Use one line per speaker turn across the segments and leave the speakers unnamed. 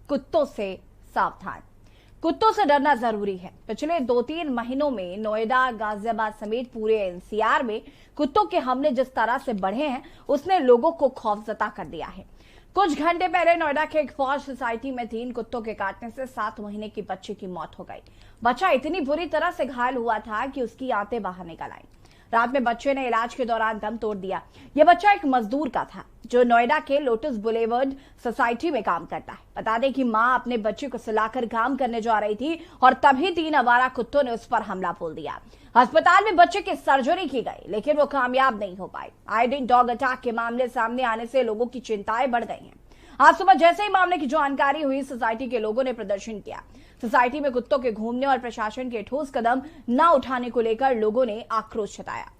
कुत्तों से सावधान। कुत्तों से डरना जरूरी है। पिछले 2-3 महीनों में नोएडा, गाजियाबाद समेत पूरे एनसीआर में कुत्तों के हमले जिस तरह से बढ़े हैं, उसने लोगों को खौफजदा कर दिया है। कुछ घंटे पहले नोएडा के एक फौज सोसाइटी में 3 कुत्तों के काटने से 7 महीने की बच्ची की मौत हो गई। बच्चा इतनी बुरी तरह से घायल हुआ था कि उसकी आंतें बाहर निकल आई। रात में बच्चे ने इलाज के दौरान दम तोड़ दिया। यह बच्चा एक मजदूर का था जो नोएडा के लोटस बुलेवर्ड सोसाइटी में काम करता है। बता दें कि मां अपने बच्चे को सुलाकर काम करने जा रही थी और तभी 3 आवारा कुत्तों ने उस पर हमला बोल दिया। अस्पताल में बच्चे की सर्जरी की गई, लेकिन वो कामयाब नहीं हो पाई। आए दिन डॉग अटैक के मामले सामने आने से लोगों की चिंताएं बढ़ गई हैं। आज सुबह जैसे ही मामले की जानकारी हुई, सोसाइटी के लोगों ने प्रदर्शन किया। सोसाइटी में कुत्तों के घूमने और प्रशासन के ठोस कदम न उठाने को लेकर लोगों ने आक्रोश जताया।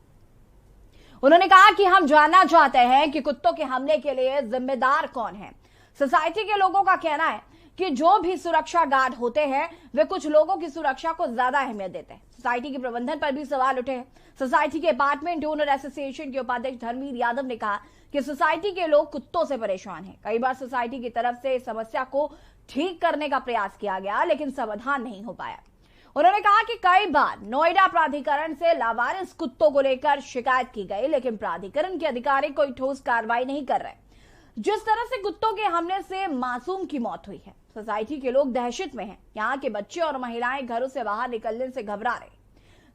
उन्होंने कहा कि हम जानना चाहते हैं कि कुत्तों के हमले के लिए जिम्मेदार कौन है। सोसाइटी के लोगों का कहना है कि जो भी सुरक्षा गार्ड होते हैं वे कुछ लोगों की सुरक्षा को ज्यादा अहमियत देते हैं। सोसाइटी के प्रबंधन पर भी सवाल उठे हैं। सोसाइटी के अपार्टमेंट ओनर एसोसिएशन के उपाध्यक्ष धर्मवीर यादव ने कहा कि सोसाइटी के लोग कुत्तों से परेशान हैं। कई बार सोसाइटी की तरफ से इस समस्या को ठीक करने का प्रयास किया गया, लेकिन समाधान नहीं हो पाया। उन्होंने कहा कि कई बार नोएडा प्राधिकरण से लावारिस कुत्तों को लेकर शिकायत की गई, लेकिन प्राधिकरण के अधिकारी कोई ठोस कार्रवाई नहीं कर रहे। जिस तरह से कुत्तों के हमले से मासूम की मौत हुई है, सोसाइटी के लोग दहशत में हैं। यहाँ के बच्चे और महिलाएं घरों से बाहर निकलने से घबरा रहे।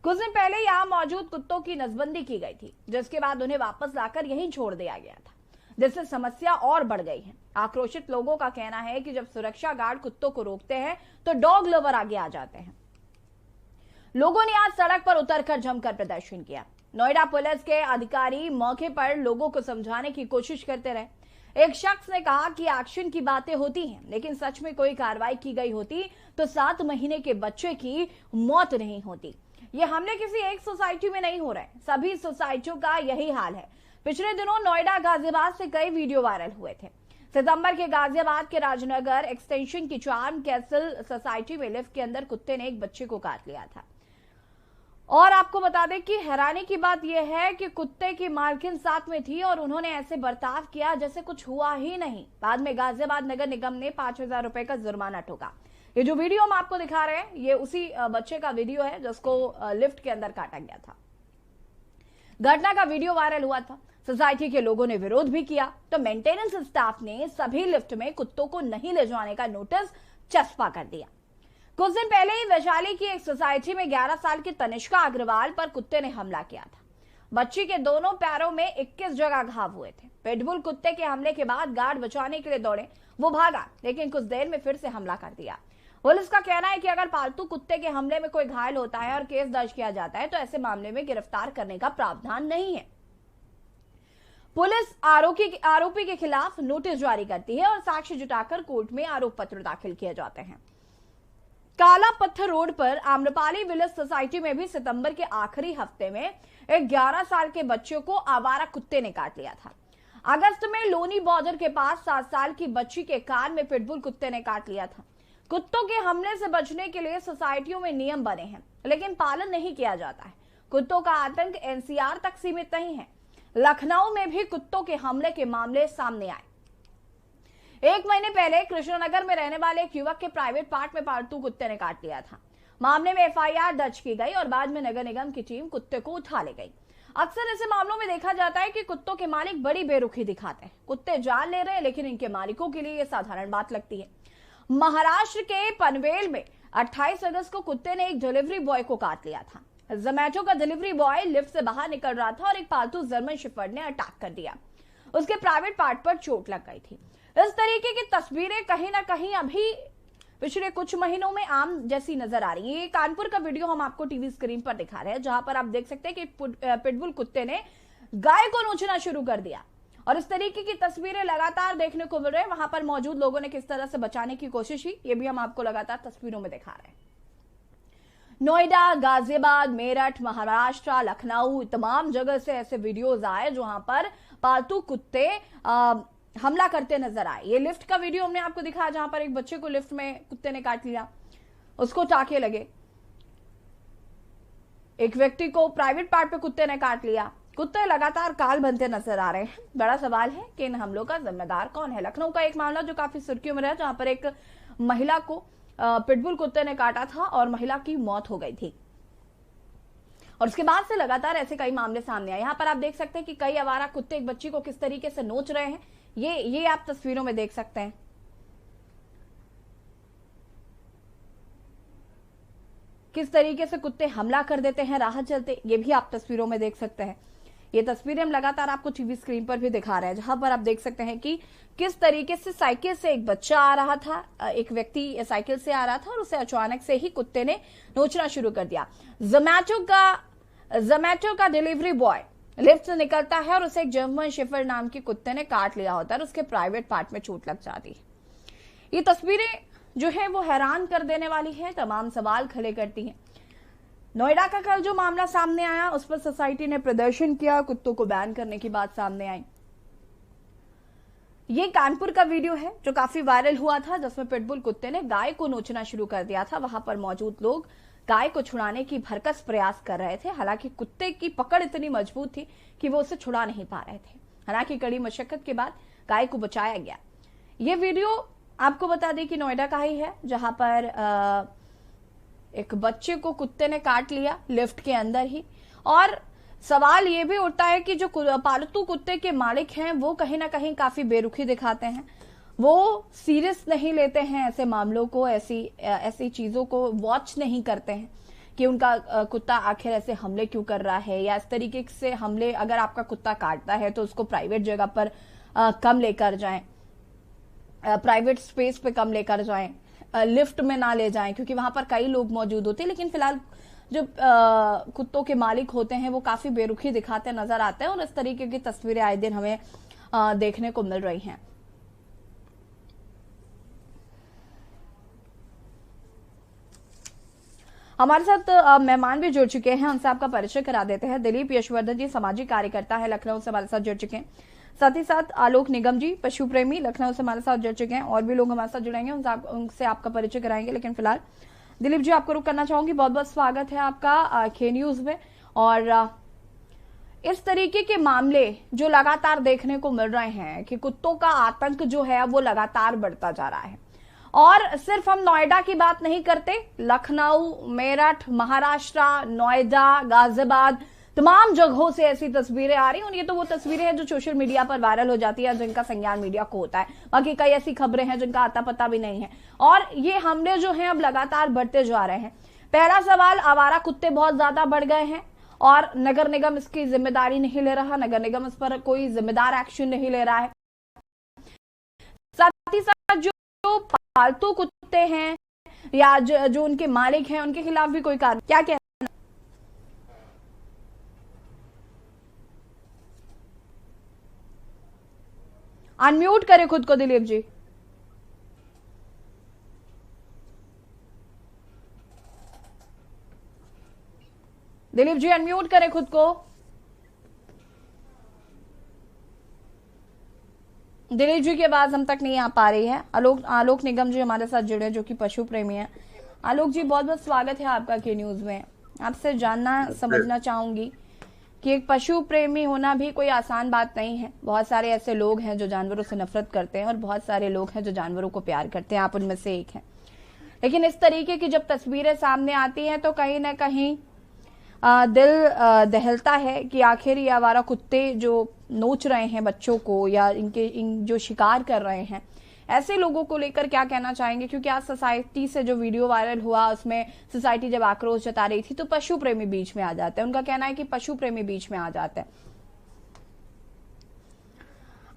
कुछ दिन पहले यहाँ मौजूद कुत्तों की नसबंदी की गई थी, जिसके बाद उन्हें वापस लाकर यहीं छोड़ दिया गया था, जिससे समस्या और बढ़ गई है। आक्रोशित लोगों का कहना है कि जब सुरक्षा गार्ड कुत्तों को रोकते हैं तो डॉग लवर आगे आ जाते हैं। लोगों ने आज सड़क पर उतरकर जमकर प्रदर्शन किया। नोएडा पुलिस के अधिकारी मौके पर लोगों को समझाने की कोशिश करते रहे। एक शख्स ने कहा कि एक्शन की बातें होती हैं, लेकिन सच में कोई कार्रवाई की गई होती तो 7 महीने के बच्चे की मौत नहीं होती। ये हमले किसी एक सोसाइटी में नहीं हो रहे, सभी सोसाइटियों का यही हाल है। पिछले दिनों नोएडा, गाजियाबाद से कई वीडियो वायरल हुए थे। सितंबर के गाजियाबाद के राजनगर एक्सटेंशन की चार्म कैसल सोसाइटी में लिफ्ट के अंदर कुत्ते ने एक बच्चे को काट लिया था। और आपको बता दें कि हैरानी की बात यह है कि कुत्ते की मालकिन साथ में थी और उन्होंने ऐसे बर्ताव किया जैसे कुछ हुआ ही नहीं। बाद में गाजियाबाद नगर निगम ने 5,000 रुपए का जुर्माना ठोका। ये जो वीडियो हम आपको दिखा रहे हैं, ये उसी बच्चे का वीडियो है जिसको लिफ्ट के अंदर काटा गया था। घटना का वीडियो वायरल हुआ था। सोसाइटी के लोगों ने विरोध भी किया तो मेंटेनेंस स्टाफ ने सभी लिफ्ट में कुत्तों को नहीं ले जाने का नोटिस चस्पा कर दिया। कुछ दिन पहले ही वैशाली की एक सोसाइटी में 11 साल की तनिष्का अग्रवाल पर कुत्ते ने हमला किया था। बच्ची के दोनों पैरों में 21 जगह घाव हुए थे। पिटबुल कुत्ते के हमले के बाद गार्ड बचाने के लिए दौड़े, वो भागा, लेकिन कुछ देर में फिर से हमला कर दिया। पुलिस का कहना है कि अगर पालतू कुत्ते के हमले में कोई घायल होता है और केस दर्ज किया जाता है तो ऐसे मामले में गिरफ्तार करने का प्रावधान नहीं है। पुलिस आरोपी के खिलाफ नोटिस जारी करती है और साक्ष्य जुटाकर कोर्ट में आरोप पत्र दाखिल किए जाते हैं। काला पत्थर रोड पर आम्रपाली विलेज सोसाइटी में भी सितंबर के आखिरी हफ्ते में एक 11 साल के बच्चे को आवारा कुत्ते ने काट लिया था। अगस्त में लोनी बॉर्डर के पास 7 साल की बच्ची के कान में पिटबुल कुत्ते ने काट लिया था। कुत्तों के हमले से बचने के लिए सोसाइटियों में नियम बने हैं, लेकिन पालन नहीं किया जाता है। कुत्तों का आतंक एनसीआर तक सीमित नहीं है। लखनऊ में भी कुत्तों के हमले के मामले सामने आए। 1 महीने पहले कृष्णनगर में रहने वाले एक युवक के प्राइवेट पार्ट में पालतू कुत्ते ने काट लिया था। मामले में एफआईआर दर्ज की गई और बाद में नगर निगम की टीम कुत्ते को उठा ले गई। अक्सर ऐसे मामलों में देखा जाता है कि कुत्तों के मालिक बड़ी बेरुखी दिखाते हैं। कुत्ते जान ले रहे हैं, लेकिन इनके मालिकों के लिए यह साधारण बात लगती है। महाराष्ट्र के पनवेल में 28 अगस्त को कुत्ते ने एक डिलीवरी बॉय को काट लिया था। जोमैटो का डिलीवरी बॉय लिफ्ट से बाहर निकल रहा था और एक पालतू जर्मन शेफर्ड ने अटैक कर दिया। उसके प्राइवेट पार्ट पर चोट लग गई थी। इस तरीके की तस्वीरें कहीं ना कहीं अभी पिछले कुछ महीनों में आम जैसी नजर आ रही है। ये कानपुर का वीडियो हम आपको टीवी स्क्रीन पर दिखा रहे हैं, जहां पर आप देख सकते हैं कि पिटबुल कुत्ते ने गाय को नोचना शुरू कर दिया और इस तरीके की तस्वीरें लगातार देखने को मिल रही है। वहां पर मौजूद लोगों ने किस तरह से बचाने की कोशिश की, ये भी हम आपको लगातार तस्वीरों में दिखा रहे हैं। नोएडा, गाजियाबाद, मेरठ, महाराष्ट्र, लखनऊ, तमाम जगह से ऐसे वीडियोज आए जहां पर पालतू कुत्ते हमला करते नजर आए। ये लिफ्ट का वीडियो हमने आपको दिखाया जहां पर एक बच्चे को लिफ्ट में कुत्ते ने काट लिया, उसको टाके लगे। एक व्यक्ति को प्राइवेट पार्ट पे कुत्ते ने काट लिया। कुत्ते लगातार काल बनते नजर आ रहे हैं। बड़ा सवाल है कि इन हमलों का जिम्मेदार कौन है। लखनऊ का एक मामला जो काफी सुर्खियों में रहा, जहां पर एक महिला को पिटबुल कुत्ते ने काटा था और महिला की मौत हो गई थी, और उसके बाद से लगातार ऐसे कई मामले सामने आए। यहाँ पर आप देख सकते हैं कि कई आवारा कुत्ते एक बच्ची को किस तरीके से नोच रहे हैं। ये आप तस्वीरों में देख सकते हैं। किस तरीके से कुत्ते हमला कर देते हैं राह चलते, ये भी आप तस्वीरों में देख सकते हैं। ये तस्वीरें हम लगातार आपको टीवी स्क्रीन पर भी दिखा रहे हैं, जहां पर आप देख सकते हैं कि किस तरीके से साइकिल से एक बच्चा आ रहा था, एक व्यक्ति साइकिल से आ रहा था और उसे अचानक से ही कुत्ते ने नोचना शुरू कर दिया। जोमैटो का डिलीवरी बॉय लिफ्ट से निकलता है और उसे एक जर्मन शेफर्ड नाम के कुत्ते ने काट लिया होता है और उसके प्राइवेट पार्ट में चोट लग जाती है। ये तस्वीरें जो है वो हैरान कर देने वाली है, तमाम सवाल खड़े करती हैं। नोएडा का कल जो मामला सामने आया, उस पर सोसाइटी ने प्रदर्शन किया, कुत्तों को बैन करने की बात सामने आई। ये कानपुर का वीडियो है जो काफी वायरल हुआ था, जिसमें पिटबुल कुत्ते ने गाय को नोचना शुरू कर दिया था। वहां पर मौजूद लोग गाय को छुड़ाने की भरकस प्रयास कर रहे थे, हालांकि कुत्ते की पकड़ इतनी मजबूत थी कि वो उसे छुड़ा नहीं पा रहे थे। हालांकि कड़ी मशक्कत के बाद गाय को बचाया गया। ये वीडियो आपको बता दें कि नोएडा का ही है, जहां पर एक बच्चे को कुत्ते ने काट लिया लिफ्ट के अंदर ही। और सवाल ये भी उठता है कि जो पालतू कुत्ते के मालिक हैं वो कहीं ना कहीं काफी बेरुखी दिखाते हैं, वो सीरियस नहीं लेते हैं ऐसे मामलों को, ऐसी चीजों को वॉच नहीं करते हैं कि उनका कुत्ता आखिर ऐसे हमले क्यों कर रहा है, या इस तरीके से हमले अगर आपका कुत्ता काटता है तो उसको प्राइवेट जगह पर कम लेकर जाएं, प्राइवेट स्पेस पे कम लेकर जाएं, लिफ्ट में ना ले जाएं, क्योंकि वहां पर कई लोग मौजूद होते हैं। लेकिन फिलहाल जो कुत्तों के मालिक होते हैं वो काफी बेरुखी दिखाते नजर आते हैं और इस तरीके की तस्वीरें आए दिन हमें देखने को मिल रही हैं। हमारे साथ मेहमान भी जुड़ चुके हैं, उनसे आपका परिचय करा देते हैं। दिलीप यशवर्धन जी सामाजिक कार्यकर्ता है, लखनऊ से हमारे साथ जुड़ चुके हैं। साथ ही साथ आलोक निगम जी पशु प्रेमी, लखनऊ से हमारे साथ जुड़ चुके हैं। और भी लोग हमारे साथ जुड़ेंगे, उनसे आपका परिचय कराएंगे। लेकिन फिलहाल दिलीप जी, आपको रुक करना चाहूंगी। बहुत बहुत स्वागत है आपका के न्यूज में। और इस तरीके के मामले जो लगातार देखने को मिल रहे हैं कि कुत्तों का आतंक जो है वो लगातार बढ़ता जा रहा है, और सिर्फ हम नोएडा की बात नहीं करते, लखनऊ, मेरठ, महाराष्ट्र, नोएडा, गाजियाबाद, तमाम जगहों से ऐसी तस्वीरें आ रही हैं। और ये तो वो तस्वीरें हैं जो सोशल मीडिया पर वायरल हो जाती है, जिनका संज्ञान मीडिया को होता है। बाकी कई ऐसी खबरें हैं जिनका आता पता भी नहीं है, और ये हमले जो हैं अब लगातार बढ़ते जा रहे हैं। पहला सवाल, आवारा कुत्ते बहुत ज्यादा बढ़ गए हैं और नगर निगम इसकी जिम्मेदारी नहीं ले रहा, नगर निगम इस पर कोई जिम्मेदार एक्शन नहीं ले रहा है। साथ ही साथ जो पालतू कुत्ते हैं या जो उनके मालिक हैं उनके खिलाफ भी कोई कार्रवाई, क्या कहना? अनम्यूट करें खुद को दिलीप जी। दिलीप जी अनम्यूट करें खुद को। दिलीप जी की आवाज हम तक नहीं आ पा रही है। आलोक निगम जी हमारे साथ जुड़े, जो कि पशु प्रेमी हैं। आलोक जी, बहुत बहुत स्वागत है आपका के न्यूज में। आपसे जानना समझना चाहूंगी कि एक पशु प्रेमी होना भी कोई आसान बात नहीं है। बहुत सारे ऐसे लोग हैं जो जानवरों से नफरत करते हैं और बहुत सारे लोग हैं जो जानवरों को प्यार करते हैं, आप उनमें से एक हैं। लेकिन इस तरीके की जब तस्वीरें सामने आती हैं तो कहीं ना कहीं दिल दहलता है कि आखिर ये आवारा कुत्ते जो नोच रहे हैं बच्चों को या इन जो शिकार कर रहे हैं, ऐसे लोगों को लेकर क्या कहना चाहेंगे? क्योंकि आज सोसाइटी से जो वीडियो वायरल हुआ उसमें सोसाइटी जब आक्रोश जता रही थी तो पशु प्रेमी बीच में आ जाते हैं। उनका कहना है कि पशु प्रेमी बीच में आ जाते हैं।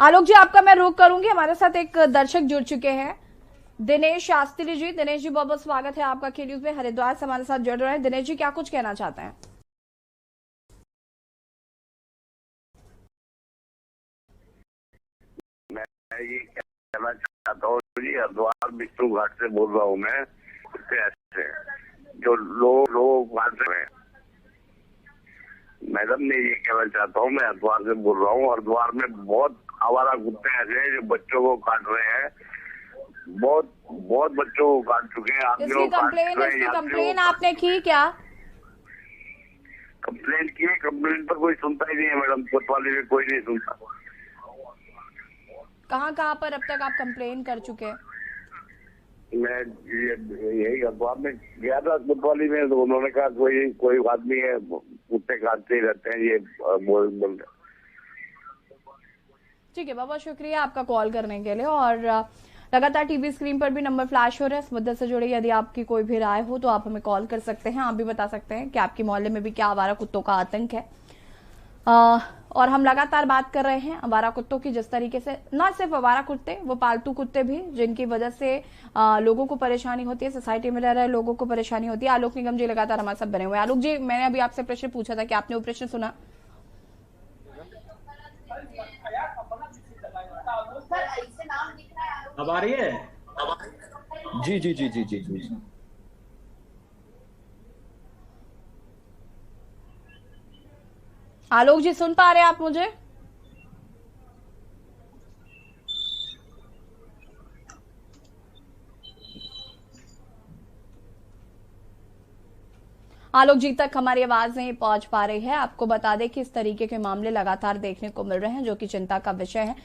आलोक जी, आपका मैं रोक करूंगी। हमारे साथ एक दर्शक जुड़ चुके हैं, दिनेश शास्त्री जी। दिनेश जी, बहुत बहुत स्वागत है आपका के न्यूज में। हरिद्वार से हमारे साथ जुड़ रहे हैं। दिनेश जी, क्या कुछ कहना चाहते हैं?
मैं ये कहना चाहता हूँ जी, हरिद्वार विष्णु घाट से बोल रहा हूँ मैं। कुत्ते ऐसे जो लोग घाट से, मैडम मैं ये कहना चाहता हूँ, मैं हरिद्वार से बोल रहा हूँ। हरिद्वार में बहुत आवारा कुत्ते ऐसे हैं जो बच्चों को काट रहे हैं, बहुत बच्चों को काट चुके हैं।
इसकी कंप्लेन आपने की क्या?
कंप्लेंट की है, कंप्लेंट पर कोई सुनता ही नहीं है मैडम, कोतवाली में कोई नहीं सुनता।
कहाँ पर अब तक आप कंप्लेन कर चुके हैं?
मैं यही अखबार में गया था कोतवाली में, तो उन्होंने कहा कोई आदमी है, कुत्ते काटते ही रहते हैं, ये बोल।
ठीक है बाबा, शुक्रिया आपका कॉल करने के लिए। और लगातार टीवी स्क्रीन पर भी नंबर फ्लैश हो रहे हैं इस मुद्दे से जुड़े। यदि आपकी कोई भी राय हो तो आप हमें कॉल कर सकते हैं। आप भी बता सकते हैं कि आपके मोहल्ले में भी क्या आवारा कुत्तों का आतंक है। और हम लगातार बात कर रहे हैं आवारा कुत्तों की, जिस तरीके से न सिर्फ आवारा कुत्ते, वो पालतू कुत्ते भी, जिनकी वजह से लोगों को परेशानी होती है, सोसाइटी में रह रहे लोगों को परेशानी होती है। आलोक निगम जी लगातार हमारे साथ बने हुए हैं। आलोक जी, मैंने अभी आपसे प्रश्न पूछा था कि आपने वो प्रश्न सुना?
अब आ रही है?
जी जी जी जी जी जी।
आलोक जी, सुन पा रहे हैं आप मुझे? आलोक जी तक हमारी आवाज नहीं पहुंच पा रही है। आपको बता दें कि इस तरीके के मामले लगातार देखने को मिल रहे हैं, जो कि चिंता का विषय है।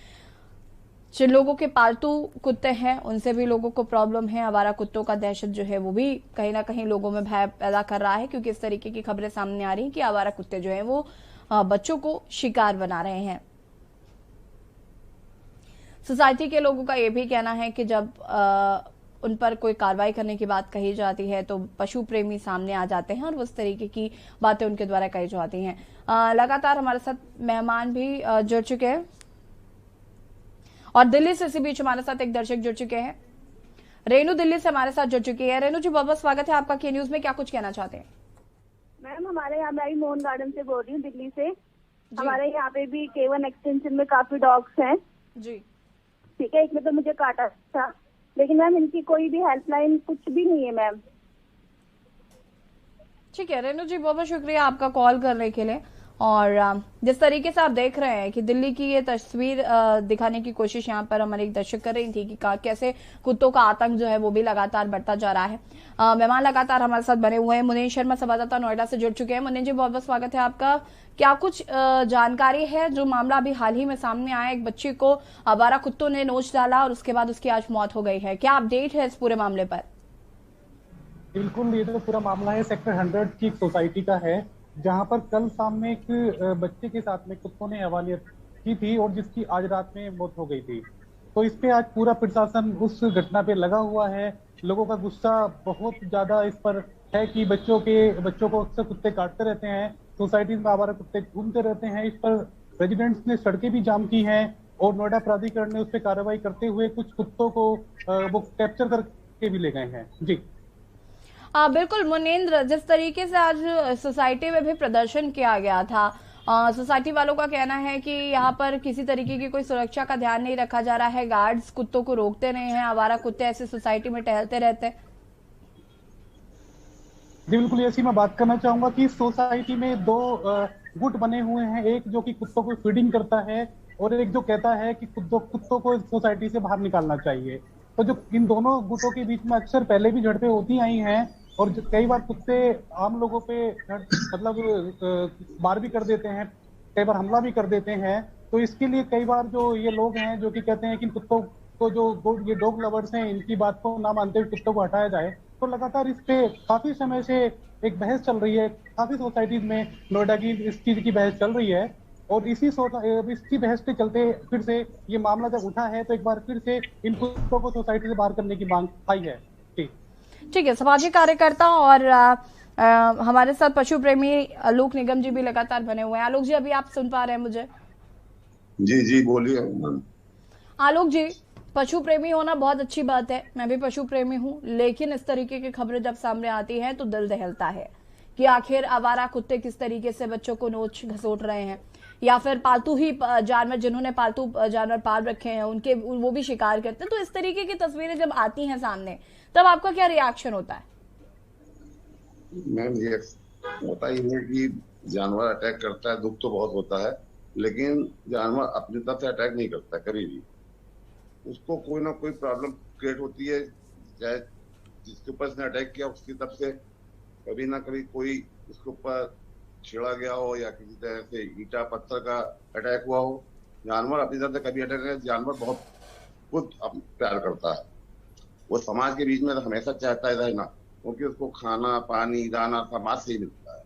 जिन लोगों के पालतू कुत्ते हैं उनसे भी लोगों को प्रॉब्लम है। आवारा कुत्तों का दहशत जो है वो भी कहीं ना कहीं लोगों में भय पैदा कर रहा है, क्योंकि इस तरीके की खबरें सामने आ रही हैं कि आवारा कुत्ते जो है वो बच्चों को शिकार बना रहे हैं। सोसाइटी के लोगों का यह भी कहना है कि जब उन पर कोई कार्रवाई करने की बात कही जाती है तो पशु प्रेमी सामने आ जाते हैं और उस तरीके की बातें उनके द्वारा कही जाती हैं। लगातार हमारे साथ मेहमान भी जुड़ चुके हैं और दिल्ली से इसी बीच हमारे साथ एक दर्शक जुड़ चुके हैं। रेनू दिल्ली से हमारे साथ जुड़ चुकी है। रेनू जी, बहुत बहुत स्वागत है आपका के न्यूज में। क्या कुछ कहना चाहते हैं?
मैम, हमारे यहाँ मैं मोहन गार्डन से बोल रही हूँ, दिल्ली से। हमारे यहाँ पे भी K1 एक्सटेंशन में काफी डॉग्स हैं
जी।
ठीक है, एक में तो मुझे काटा था, लेकिन मैम इनकी कोई भी हेल्पलाइन कुछ भी नहीं है मैम।
ठीक है रेनू जी, बहुत बहुत शुक्रिया आपका कॉल करने के लिए। और जिस तरीके से आप देख रहे हैं कि दिल्ली की ये तस्वीर दिखाने की कोशिश यहाँ पर हमारे एक दर्शक कर रही थी कि कैसे कुत्तों का आतंक जो है वो भी लगातार बढ़ता जा रहा है। मेहमान लगातार हमारे साथ बने हुए हैं। मुनीष शर्मा संवाददाता नोएडा से जुड़ चुके हैं। मुनीष जी, बहुत बहुत स्वागत है आपका। क्या कुछ जानकारी है? जो मामला अभी हाल ही में सामने आया, एक बच्ची को आवारा कुत्तों ने नोच डाला और उसके बाद उसकी आज मौत हो गई है, क्या अपडेट है इस पूरे मामले पर?
बिल्कुल, ये तो पूरा मामला है सेक्टर 100 की एक सोसाइटी का है, जहां पर कल शाम में एक बच्चे के साथ में कुत्तों ने हवालियत की थी और जिसकी आज रात में मौत हो गई थी। तो इस पे आज पूरा प्रशासन उस घटना पे लगा हुआ है। लोगों का गुस्सा बहुत ज्यादा इस पर है कि बच्चों को अक्सर कुत्ते काटते रहते हैं, सोसाइटी में आवारा कुत्ते घूमते रहते हैं। इस पर रेजिडेंट्स ने सड़कें भी जाम की हैं और नोएडा प्राधिकरण ने उस पर कार्रवाई करते हुए कुछ कुत्तों को वो कैप्चर करके भी ले गए हैं। जी
बिल्कुल मुनेंद्र, जिस तरीके से आज सोसाइटी में भी प्रदर्शन किया गया था, सोसाइटी वालों का कहना है कि यहाँ पर किसी तरीके की कोई सुरक्षा का ध्यान नहीं रखा जा रहा है, गार्ड्स कुत्तों को रोकते नहीं हैं, आवारा कुत्ते ऐसे सोसाइटी में टहलते रहते हैं।
जी बिल्कुल, ऐसी मैं बात करना चाहूंगा कि सोसाइटी में दो गुट बने हुए हैं, एक जो कि कुत्तों को फीडिंग करता है और एक जो कहता है कि कुत्तों को सोसाइटी से बाहर निकालना चाहिए। तो जो इन दोनों गुटों के बीच में अक्सर पहले भी झड़पें होती आई हैं और कई बार कुत्ते आम लोगों पे मतलब मार भी कर देते हैं, कई बार हमला भी कर देते हैं। तो इसके लिए कई बार जो ये लोग हैं जो कि कहते हैं कि कुत्तों को जो ये डॉग लवर्स हैं इनकी बात को ना मानते हुए कुत्तों को हटाया जाए। तो लगातार इस पे काफी समय से एक बहस चल रही है, काफी सोसाइटीज में नोएडा की इस चीज की बहस चल रही है और इसी बहस के चलते फिर से ये मामला जब उठा है तो एक बार फिर से इन कुत्तों को सोसाइटी से बाहर करने की मांग आई है।
ठीक है, सामाजिक कार्यकर्ता और हमारे साथ पशु प्रेमी आलोक निगम जी भी लगातार बने हुए हैं। आलोक जी, अभी आप सुन पा रहे हैं मुझे?
जी जी बोलिए।
आलोक जी, पशु प्रेमी होना बहुत अच्छी बात है, मैं भी पशु प्रेमी हूं, लेकिन इस तरीके की खबरें जब सामने आती हैं तो दिल दहलता है कि आखिर आवारा कुत्ते किस तरीके से बच्चों को नोच घसोट रहे हैं, या फिर पालतू ही जानवर जिन्होंने पालतू जानवर पाल रखे हैं उनके वो भी शिकार करते हैं। तो इस तरीके की तस्वीरें जब आती हैं सामने, तब आपका क्या रिएक्शन होता है?
मैम, ये होता ही है कि जानवर अटैक करता है, दुख तो बहुत होता है, लेकिन जानवर अपनी तरफ से अटैक नहीं करता कभी भी। उसको कोई ना कोई प्रॉब्लम क्रिएट होती है, चाहे जिसके ऊपर इसने अटैक किया उसकी तरफ से कभी ना कभी कोई उसके ऊपर छेड़ा गया हो या किसी तरह से ईटा पत्थर का अटैक हुआ हो, जानवर अपनी तरफ से कभी अटैक नहीं। जानवर बहुत खुद प्यार करता है, वो समाज के बीच में हमेशा चाहता है रहना, क्योंकि उसको खाना पानी दाना समाज से ही मिलता है।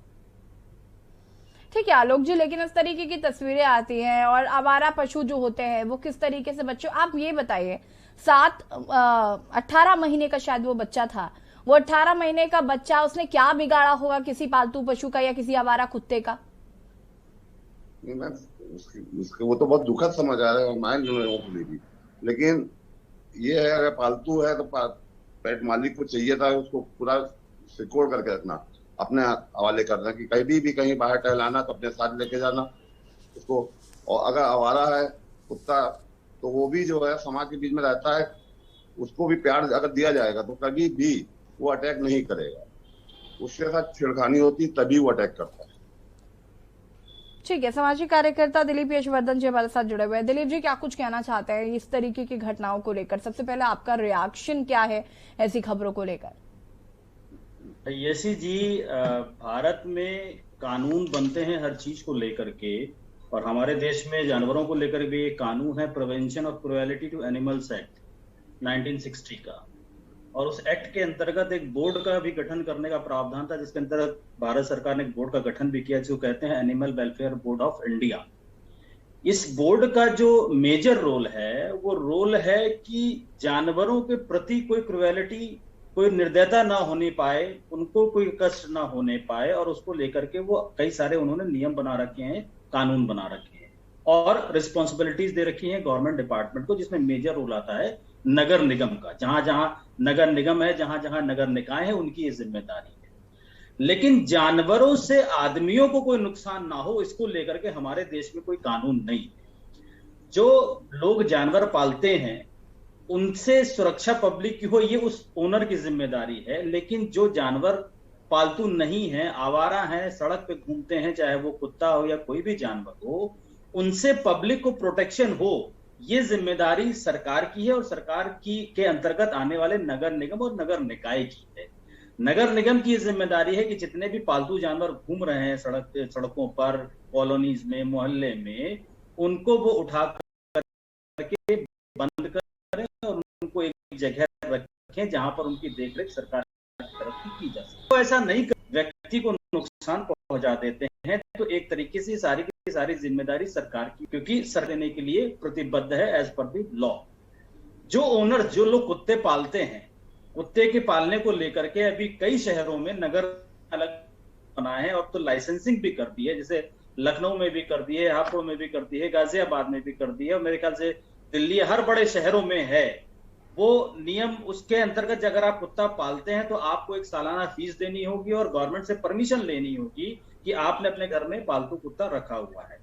ठीक है आलोक जी, लेकिन इस तरीके की तस्वीरें आती हैं और आवारा पशु जो होते हैं वो किस तरीके से बच्चों, आप ये बताइए 18 महीने का शायद वो बच्चा था, वो 18 महीने का बच्चा उसने क्या बिगाड़ा होगा किसी पालतू पशु का या किसी आवारा कुत्ते का?
वो तो बहुत दुखद समझ आ रहा है हमारे लोगों के लिए भी, लेकिन ये है अगर पालतू है तो पेट मालिक को चाहिए था उसको पूरा सिक्योर करके रखना, अपने हवाले करना, कि कहीं भी कहीं बाहर टहलाना तो अपने साथ लेके जाना उसको। और अगर आवारा है कुत्ता तो वो भी जो है समाज के बीच में रहता है, उसको भी प्यार अगर दिया जाएगा तो कभी भी वो अटैक नहीं करेगा। उसके साथ छेड़खानी होती तभी वो अटैक करता है।
ठीक है, सामाजिक कार्यकर्ता दिलीप यशवर्धन जी हमारे साथ जुड़े हुए हैं। दिलीप जी, क्या कुछ कहना चाहते हैं इस तरीके की घटनाओं को लेकर? सबसे पहले आपका रिएक्शन क्या है ऐसी खबरों को लेकर?
यशी जी, भारत में कानून बनते हैं हर चीज को लेकर के, और हमारे देश में जानवरों को लेकर भी एक कानून है, prevention of cruelty to animals act 1960 का, और उस एक्ट के अंतर्गत एक बोर्ड का भी गठन करने का प्रावधान था, जिसके अंतर्गत भारत सरकार ने एक बोर्ड का गठन भी किया, जो कहते हैं animal welfare board of India. इस बोर्ड का जो मेजर रोल है वो रोल है कि जानवरों के प्रति कोई क्रुएलिटी, कोई निर्दयता ना होने पाए, उनको कोई कष्ट ना होने पाए, और उसको लेकर के वो कई सारे उन्होंने नियम बना रखे हैं, कानून बना रखे हैं और रिस्पॉन्सिबिलिटीज दे रखी हैं गवर्नमेंट डिपार्टमेंट को, जिसमें मेजर रोल आता है नगर निगम का। जहां जहां नगर निगम है, जहां जहां नगर निकाय है, उनकी ये जिम्मेदारी है। लेकिन जानवरों से आदमियों को कोई नुकसान ना हो, इसको लेकर के हमारे देश में कोई कानून नहीं है। जो लोग जानवर पालते हैं उनसे सुरक्षा पब्लिक की हो, ये उस ओनर की जिम्मेदारी है। लेकिन जो जानवर पालतू नहीं है, आवारा है, सड़क पे घूमते हैं, चाहे वो कुत्ता हो या कोई भी जानवर हो, उनसे पब्लिक को प्रोटेक्शन हो, ये जिम्मेदारी सरकार की है, और सरकार की के अंतर्गत आने वाले नगर निगम और नगर निकाय की है। नगर निगम की जिम्मेदारी है कि जितने भी पालतू जानवर घूम रहे हैं सड़कों पर, कॉलोनीज में, मोहल्ले में, उनको वो उठा करके बंद करें और उनको एक जगह रखें जहां पर उनकी देखरेख सरकार की तरफ से की जा सके। तो ऐसा नहीं कर व्यक्ति को नुकसान पहुंचा देते हैं, तो एक तरीके से सारी की सारी जिम्मेदारी सरकार की, क्योंकि सर देने के लिए प्रतिबद्ध है एज पर द लॉ। जो ओनर, जो लोग कुत्ते पालते हैं, कुत्ते के पालने को लेकर के अभी कई शहरों में नगर अलग बनाए हैं, और तो लाइसेंसिंग भी कर दी है, जैसे लखनऊ में भी कर दी है, हापुड़ में भी कर दी है, गाजियाबाद में भी कर दी है, और मेरे ख्याल से दिल्ली, हर बड़े शहरों में है वो नियम। उसके अंतर्गत अगर आप कुत्ता पालते हैं तो आपको एक सालाना फीस देनी होगी और गवर्नमेंट से परमिशन लेनी होगी कि आपने अपने घर में पालतू कुत्ता रखा हुआ है।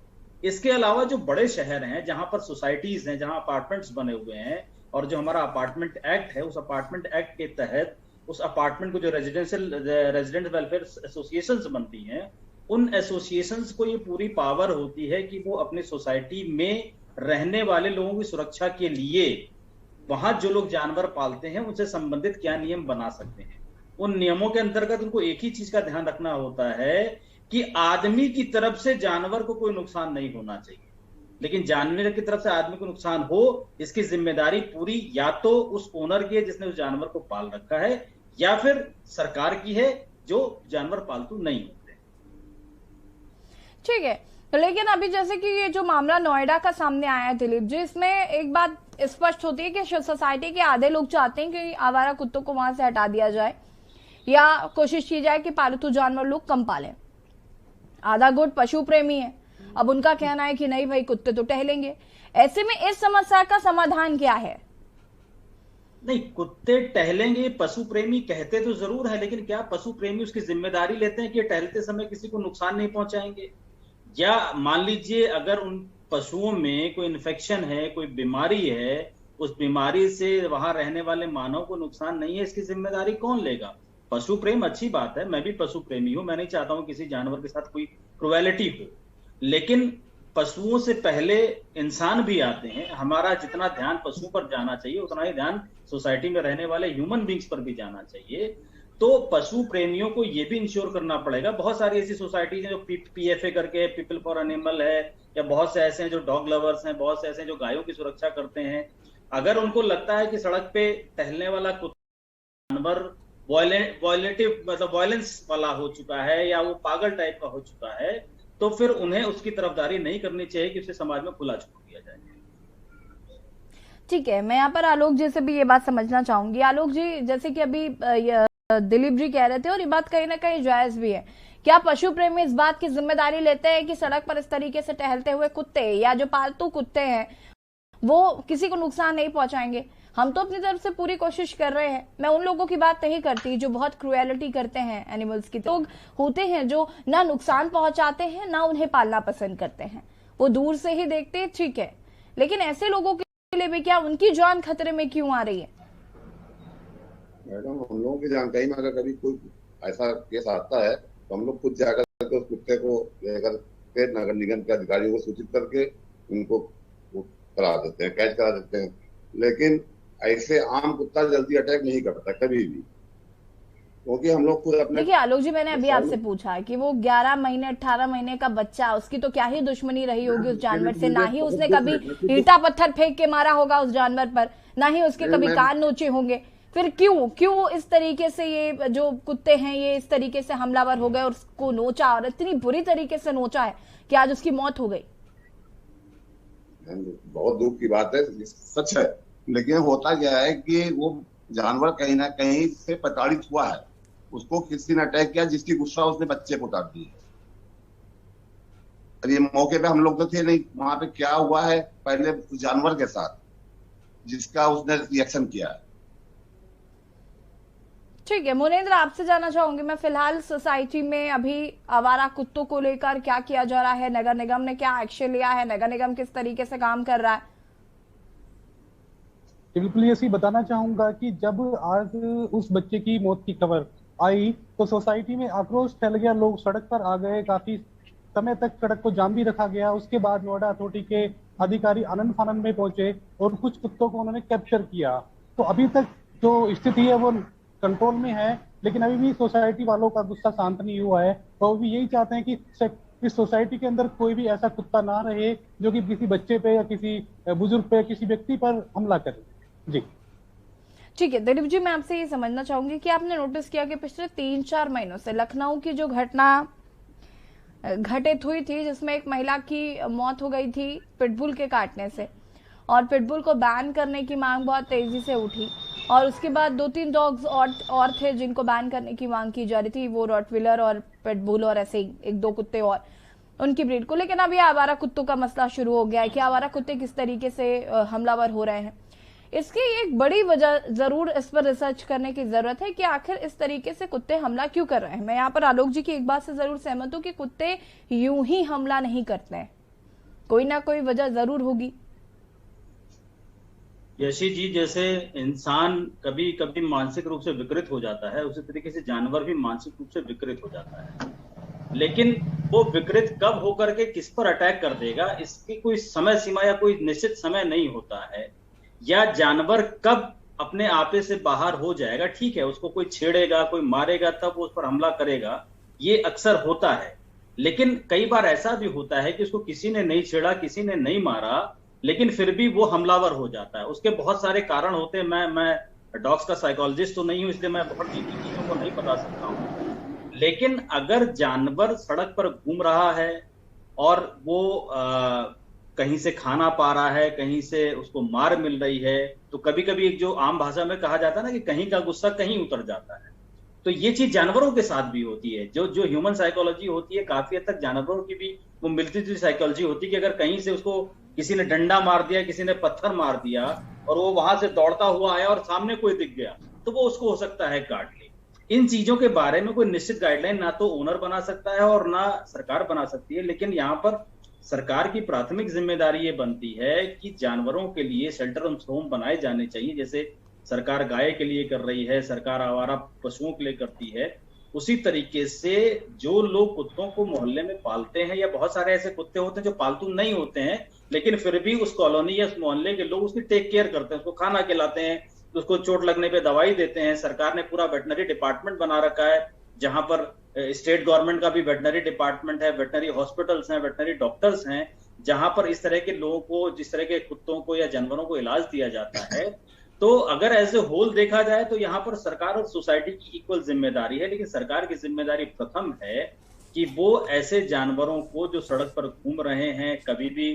इसके अलावा जो बड़े शहर हैं, जहां पर सोसाइटीज हैं, जहां अपार्टमेंट्स बने हुए हैं, और जो हमारा अपार्टमेंट एक्ट है, उस अपार्टमेंट एक्ट के तहत उस अपार्टमेंट को जो रेजिडेंट वेलफेयर एसोसिएशंस बनती हैं, उन एसोसिएशंस को ये पूरी पावर होती है कि वो अपनी सोसाइटी में रहने वाले लोगों की सुरक्षा के लिए वहां जो लोग जानवर पालते हैं उनसे संबंधित क्या नियम बना सकते हैं। उन नियमों के अंतर्गत उनको एक ही चीज का ध्यान रखना होता है कि आदमी की तरफ से जानवर को कोई नुकसान नहीं होना चाहिए, लेकिन जानवर की तरफ से आदमी को नुकसान हो, इसकी जिम्मेदारी पूरी या तो उस ओनर की है जिसने उस जानवर को पाल रखा है, या फिर सरकार की है जो जानवर पालतू नहीं होते।
ठीक है, लेकिन अभी जैसे कि ये जो मामला नोएडा का सामने आया है दिलीप जी, इसमें एक बात स्पष्ट होती है कि सोसाइटी के आधे लोग चाहते हैं कि आवारा कुत्तों को वहां से हटा दिया जाए या कोशिश की जाए कि पालतू जानवर लोग कम पालें। आधा गुट पशु प्रेमी है, अब उनका कहना है कि नहीं भाई कुत्ते तो टहलेंगे। ऐसे में इस समस्या का समाधान क्या है?
नहीं, कुत्ते टहलेंगे, पशु प्रेमी कहते तो जरूर है, लेकिन क्या पशु प्रेमी उसकी जिम्मेदारी लेते हैं कि टहलते समय किसी को नुकसान नहीं पहुंचाएंगे? या मान लीजिए अगर उन पशुओं में कोई इन्फेक्शन है, कोई बीमारी है, उस बीमारी से वहां रहने वाले मानव को नुकसान नहीं है, इसकी जिम्मेदारी कौन लेगा? पशु प्रेम अच्छी बात है, मैं भी पशु प्रेमी हूं, मैं नहीं चाहता हूं किसी जानवर के साथ कोई क्रुएलिटी हो, लेकिन पशुओं से पहले इंसान भी आते हैं। हमारा जितना ध्यान पशुओं पर जाना चाहिए उतना ही ध्यान सोसाइटी में रहने वाले ह्यूमन बींग्स पर भी जाना चाहिए। तो पशु प्रेमियों को ये भी इंश्योर करना पड़ेगा। बहुत सारी ऐसी सोसाइटीज हैं जो PFA करके, पीपल फॉर एनिमल है, या बहुत से ऐसे हैं जो डॉग लवर्स हैं, बहुत से ऐसे हैं जो गायों की सुरक्षा करते हैं। अगर उनको लगता है कि सड़क पे टहलने वाला जानवर वॉयलेटिव मतलब वायलेंस वाला हो चुका है या वो पागल टाइप का हो चुका है, तो फिर उन्हें उसकी तरफदारी नहीं करनी चाहिए कि उसे समाज में खुला छोड़ दिया जाए।
ठीक है, मैं यहाँ पर आलोक जी से भी ये बात समझना चाहूंगी। आलोक जी, जैसे कि अभी दिलीप जी कह रहे थे और ये बात कहीं ना कहीं जायज भी है, क्या पशु प्रेमी इस बात की जिम्मेदारी लेते हैं कि सड़क पर इस तरीके से टहलते हुए कुत्ते या जो पालतू कुत्ते हैं वो किसी को नुकसान नहीं पहुंचाएंगे? हम तो अपनी तरफ से पूरी कोशिश कर रहे हैं। मैं उन लोगों की बात नहीं करती जो बहुत क्रुएलिटी करते हैं एनिमल्स की। लोग होते हैं जो ना नुकसान पहुंचाते हैं ना उन्हें पालना पसंद करते हैं, वो दूर से ही देखते हैं, ठीक है, लेकिन ऐसे लोगों के लिए भी क्या उनकी जान खतरे में क्यों आ रही है?
मैडम, हम लोगों की जानकारी में अगर कभी कोई ऐसा केस आता है तो हम लोग खुद जाकर के उस कुत्ते को लेकर के नगर निगम के अधिकारियों को सूचित करके उनको करा देते हैं, कैच करा देते हैं। लेकिन ऐसे आम कुत्ता जल्दी अटैक नहीं करता कभी भी, क्योंकि हम लोग खुद अपने।
देखिए आलोक जी, मैंने अभी आपसे पूछा कि वो 11 महीने 18 महीने का बच्चा, उसकी तो क्या ही दुश्मनी रही होगी उस जानवर से, ना ही उसने कभी ईंटा पत्थर फेंक के मारा होगा उस जानवर पर, ना ही उसके कभी कान नोचे होंगे। फिर क्यों इस तरीके से ये जो कुत्ते हैं ये इस तरीके से हमलावर हो गए और उसको नोचा, और इतनी बुरी तरीके से नोचा है कि आज उसकी मौत हो गई?
बहुत दुख की बात है, सच है, लेकिन होता क्या है कि वो जानवर कहीं ना कहीं से प्रताड़ित हुआ है, उसको किसी ने अटैक किया जिसकी गुस्सा उसने बच्चे को काट दिया। ये मौके पे हम लोग तो थे नहीं, वहां पे क्या हुआ है पहले जानवर के साथ जिसका उसने रिएक्शन किया है।
ठीक है मुनेंद्र, आपसे जानना चाहूंगी मैं, फिलहाल सोसाइटी में अभी आवारा कुत्तों को लेकर क्या किया जा रहा है? नगर निगम ने क्या एक्शन लिया है? नगर निगम किस तरीके से काम कर रहा है?
बिल्कुल ये बताना चाहूंगा कि जब आज उस बच्चे की मौत की खबर आई तो सोसाइटी में आक्रोश फैल गया, लोग सड़क पर आ गए, काफी समय तक सड़क को जाम भी रखा गया। उसके बाद नोएडा अथॉरिटी के अधिकारी आनंद फानंद में पहुंचे और कुछ कुत्तों को उन्होंने कैप्चर किया। तो अभी तक जो स्थिति है वो कंट्रोल में है, लेकिन अभी भी सोसाइटी वालों का गुस्सा शांत नहीं हुआ है। तो वो भी यही चाहते हैं कि इस सोसाइटी के अंदर कोई भी ऐसा कुत्ता ना रहे जो कि किसी बच्चे पे या किसी बुजुर्ग पे, किसी व्यक्ति पर हमला करे। जी
ठीक है दिलीप जी, मैं आपसे ये समझना चाहूंगी कि आपने नोटिस किया कि पिछले 3-4 महीनों से लखनऊ की जो घटना घटित हुई थी जिसमें एक महिला की मौत हो गई थी पिटबुल के काटने से, और पिटबुल को बैन करने की मांग बहुत तेजी से उठी, और उसके बाद 2-3 डॉग्स और थे जिनको बैन करने की मांग की जा रही थी, वो रॉटविलर और पिटबुल और ऐसे 1-2 कुत्ते और उनकी ब्रीड को। लेकिन अभी आवारा कुत्तों का मसला शुरू हो गया है कि आवारा कुत्ते किस तरीके से हमलावर हो रहे हैं। इसकी एक बड़ी वजह जरूर इस पर रिसर्च करने की जरूरत है कि आखिर इस तरीके से कुत्ते हमला क्यों कर रहे हैं। मैं यहाँ पर आलोक जी की एक बात से जरूर सहमत हूँ कि कुत्ते यूं ही हमला नहीं करते हैं, कोई ना कोई वजह जरूर होगी।
यशी जी, जैसे इंसान कभी कभी मानसिक रूप से विकृत हो जाता है, उसी तरीके से जानवर भी मानसिक रूप से विकृत हो जाता है, लेकिन वो विकृत कब होकर के किस पर अटैक कर देगा इसकी कोई समय सीमा या कोई निश्चित समय नहीं होता है, या जानवर कब अपने आपे से बाहर हो जाएगा। ठीक है, उसको कोई छेड़ेगा, कोई मारेगा, तब वो उस पर हमला करेगा, ये अक्सर होता है। लेकिन कई बार ऐसा भी होता है कि उसको किसी ने नहीं छेड़ा, किसी ने नहीं मारा, लेकिन फिर भी वो हमलावर हो जाता है। उसके बहुत सारे कारण होते हैं। मैं डॉग्स का साइकोलॉजिस्ट तो नहीं हूं, इसलिए मैं बहुत डीपली चीजों को नहीं बता सकता हूं, लेकिन अगर जानवर सड़क पर घूम रहा है और वो कहीं से खाना पा रहा है, कहीं से उसको मार मिल रही है, तो कभी कभी एक जो आम भाषा में कहा जाता है ना कि कहीं का गुस्सा कहीं उतर जाता है, तो ये चीज जानवरों के साथ भी होती है। जो ह्यूमन साइकोलॉजी होती है, काफी हद तक जानवरों की भी वो मिलती जुलती साइकोलॉजी होती है कि अगर कहीं से उसको किसी ने डंडा मार दिया, किसी ने पत्थर मार दिया और वो वहां से दौड़ता हुआ आया और सामने कोई दिख गया, तो वो उसको हो सकता है काट ले। इन चीजों के बारे में कोई निश्चित गाइडलाइन ना तो ओनर बना सकता है और ना सरकार बना सकती है, लेकिन यहाँ पर सरकार की प्राथमिक जिम्मेदारी ये बनती है कि जानवरों के लिए शेल्टर होम बनाए जाने चाहिए। जैसे सरकार गाय के लिए कर रही है, सरकार आवारा पशुओं के लिए करती है, उसी तरीके से जो लोग कुत्तों को मोहल्ले में पालते हैं, या बहुत सारे ऐसे कुत्ते होते हैं जो पालतू नहीं होते हैं लेकिन फिर भी उस कॉलोनी या उस मोहल्ले के लोग उसकी टेक केयर करते हैं, उसको खाना खिलाते हैं, उसको चोट लगने पे दवाई देते हैं। सरकार ने पूरा वेटनरी डिपार्टमेंट बना रखा है, जहां पर स्टेट गवर्नमेंट का भी वेटनरी डिपार्टमेंट है, वेटनरी हॉस्पिटल्स हैं, वेटनरी डॉक्टर्स हैं, जहां पर इस तरह के लोगों को, जिस तरह के कुत्तों को या जानवरों को इलाज दिया जाता है। तो अगर एज ए होल देखा जाए तो यहाँ पर सरकार और सोसाइटी की इक्वल जिम्मेदारी है, लेकिन सरकार की जिम्मेदारी प्रथम है कि वो ऐसे जानवरों को जो सड़क पर घूम रहे हैं, कभी भी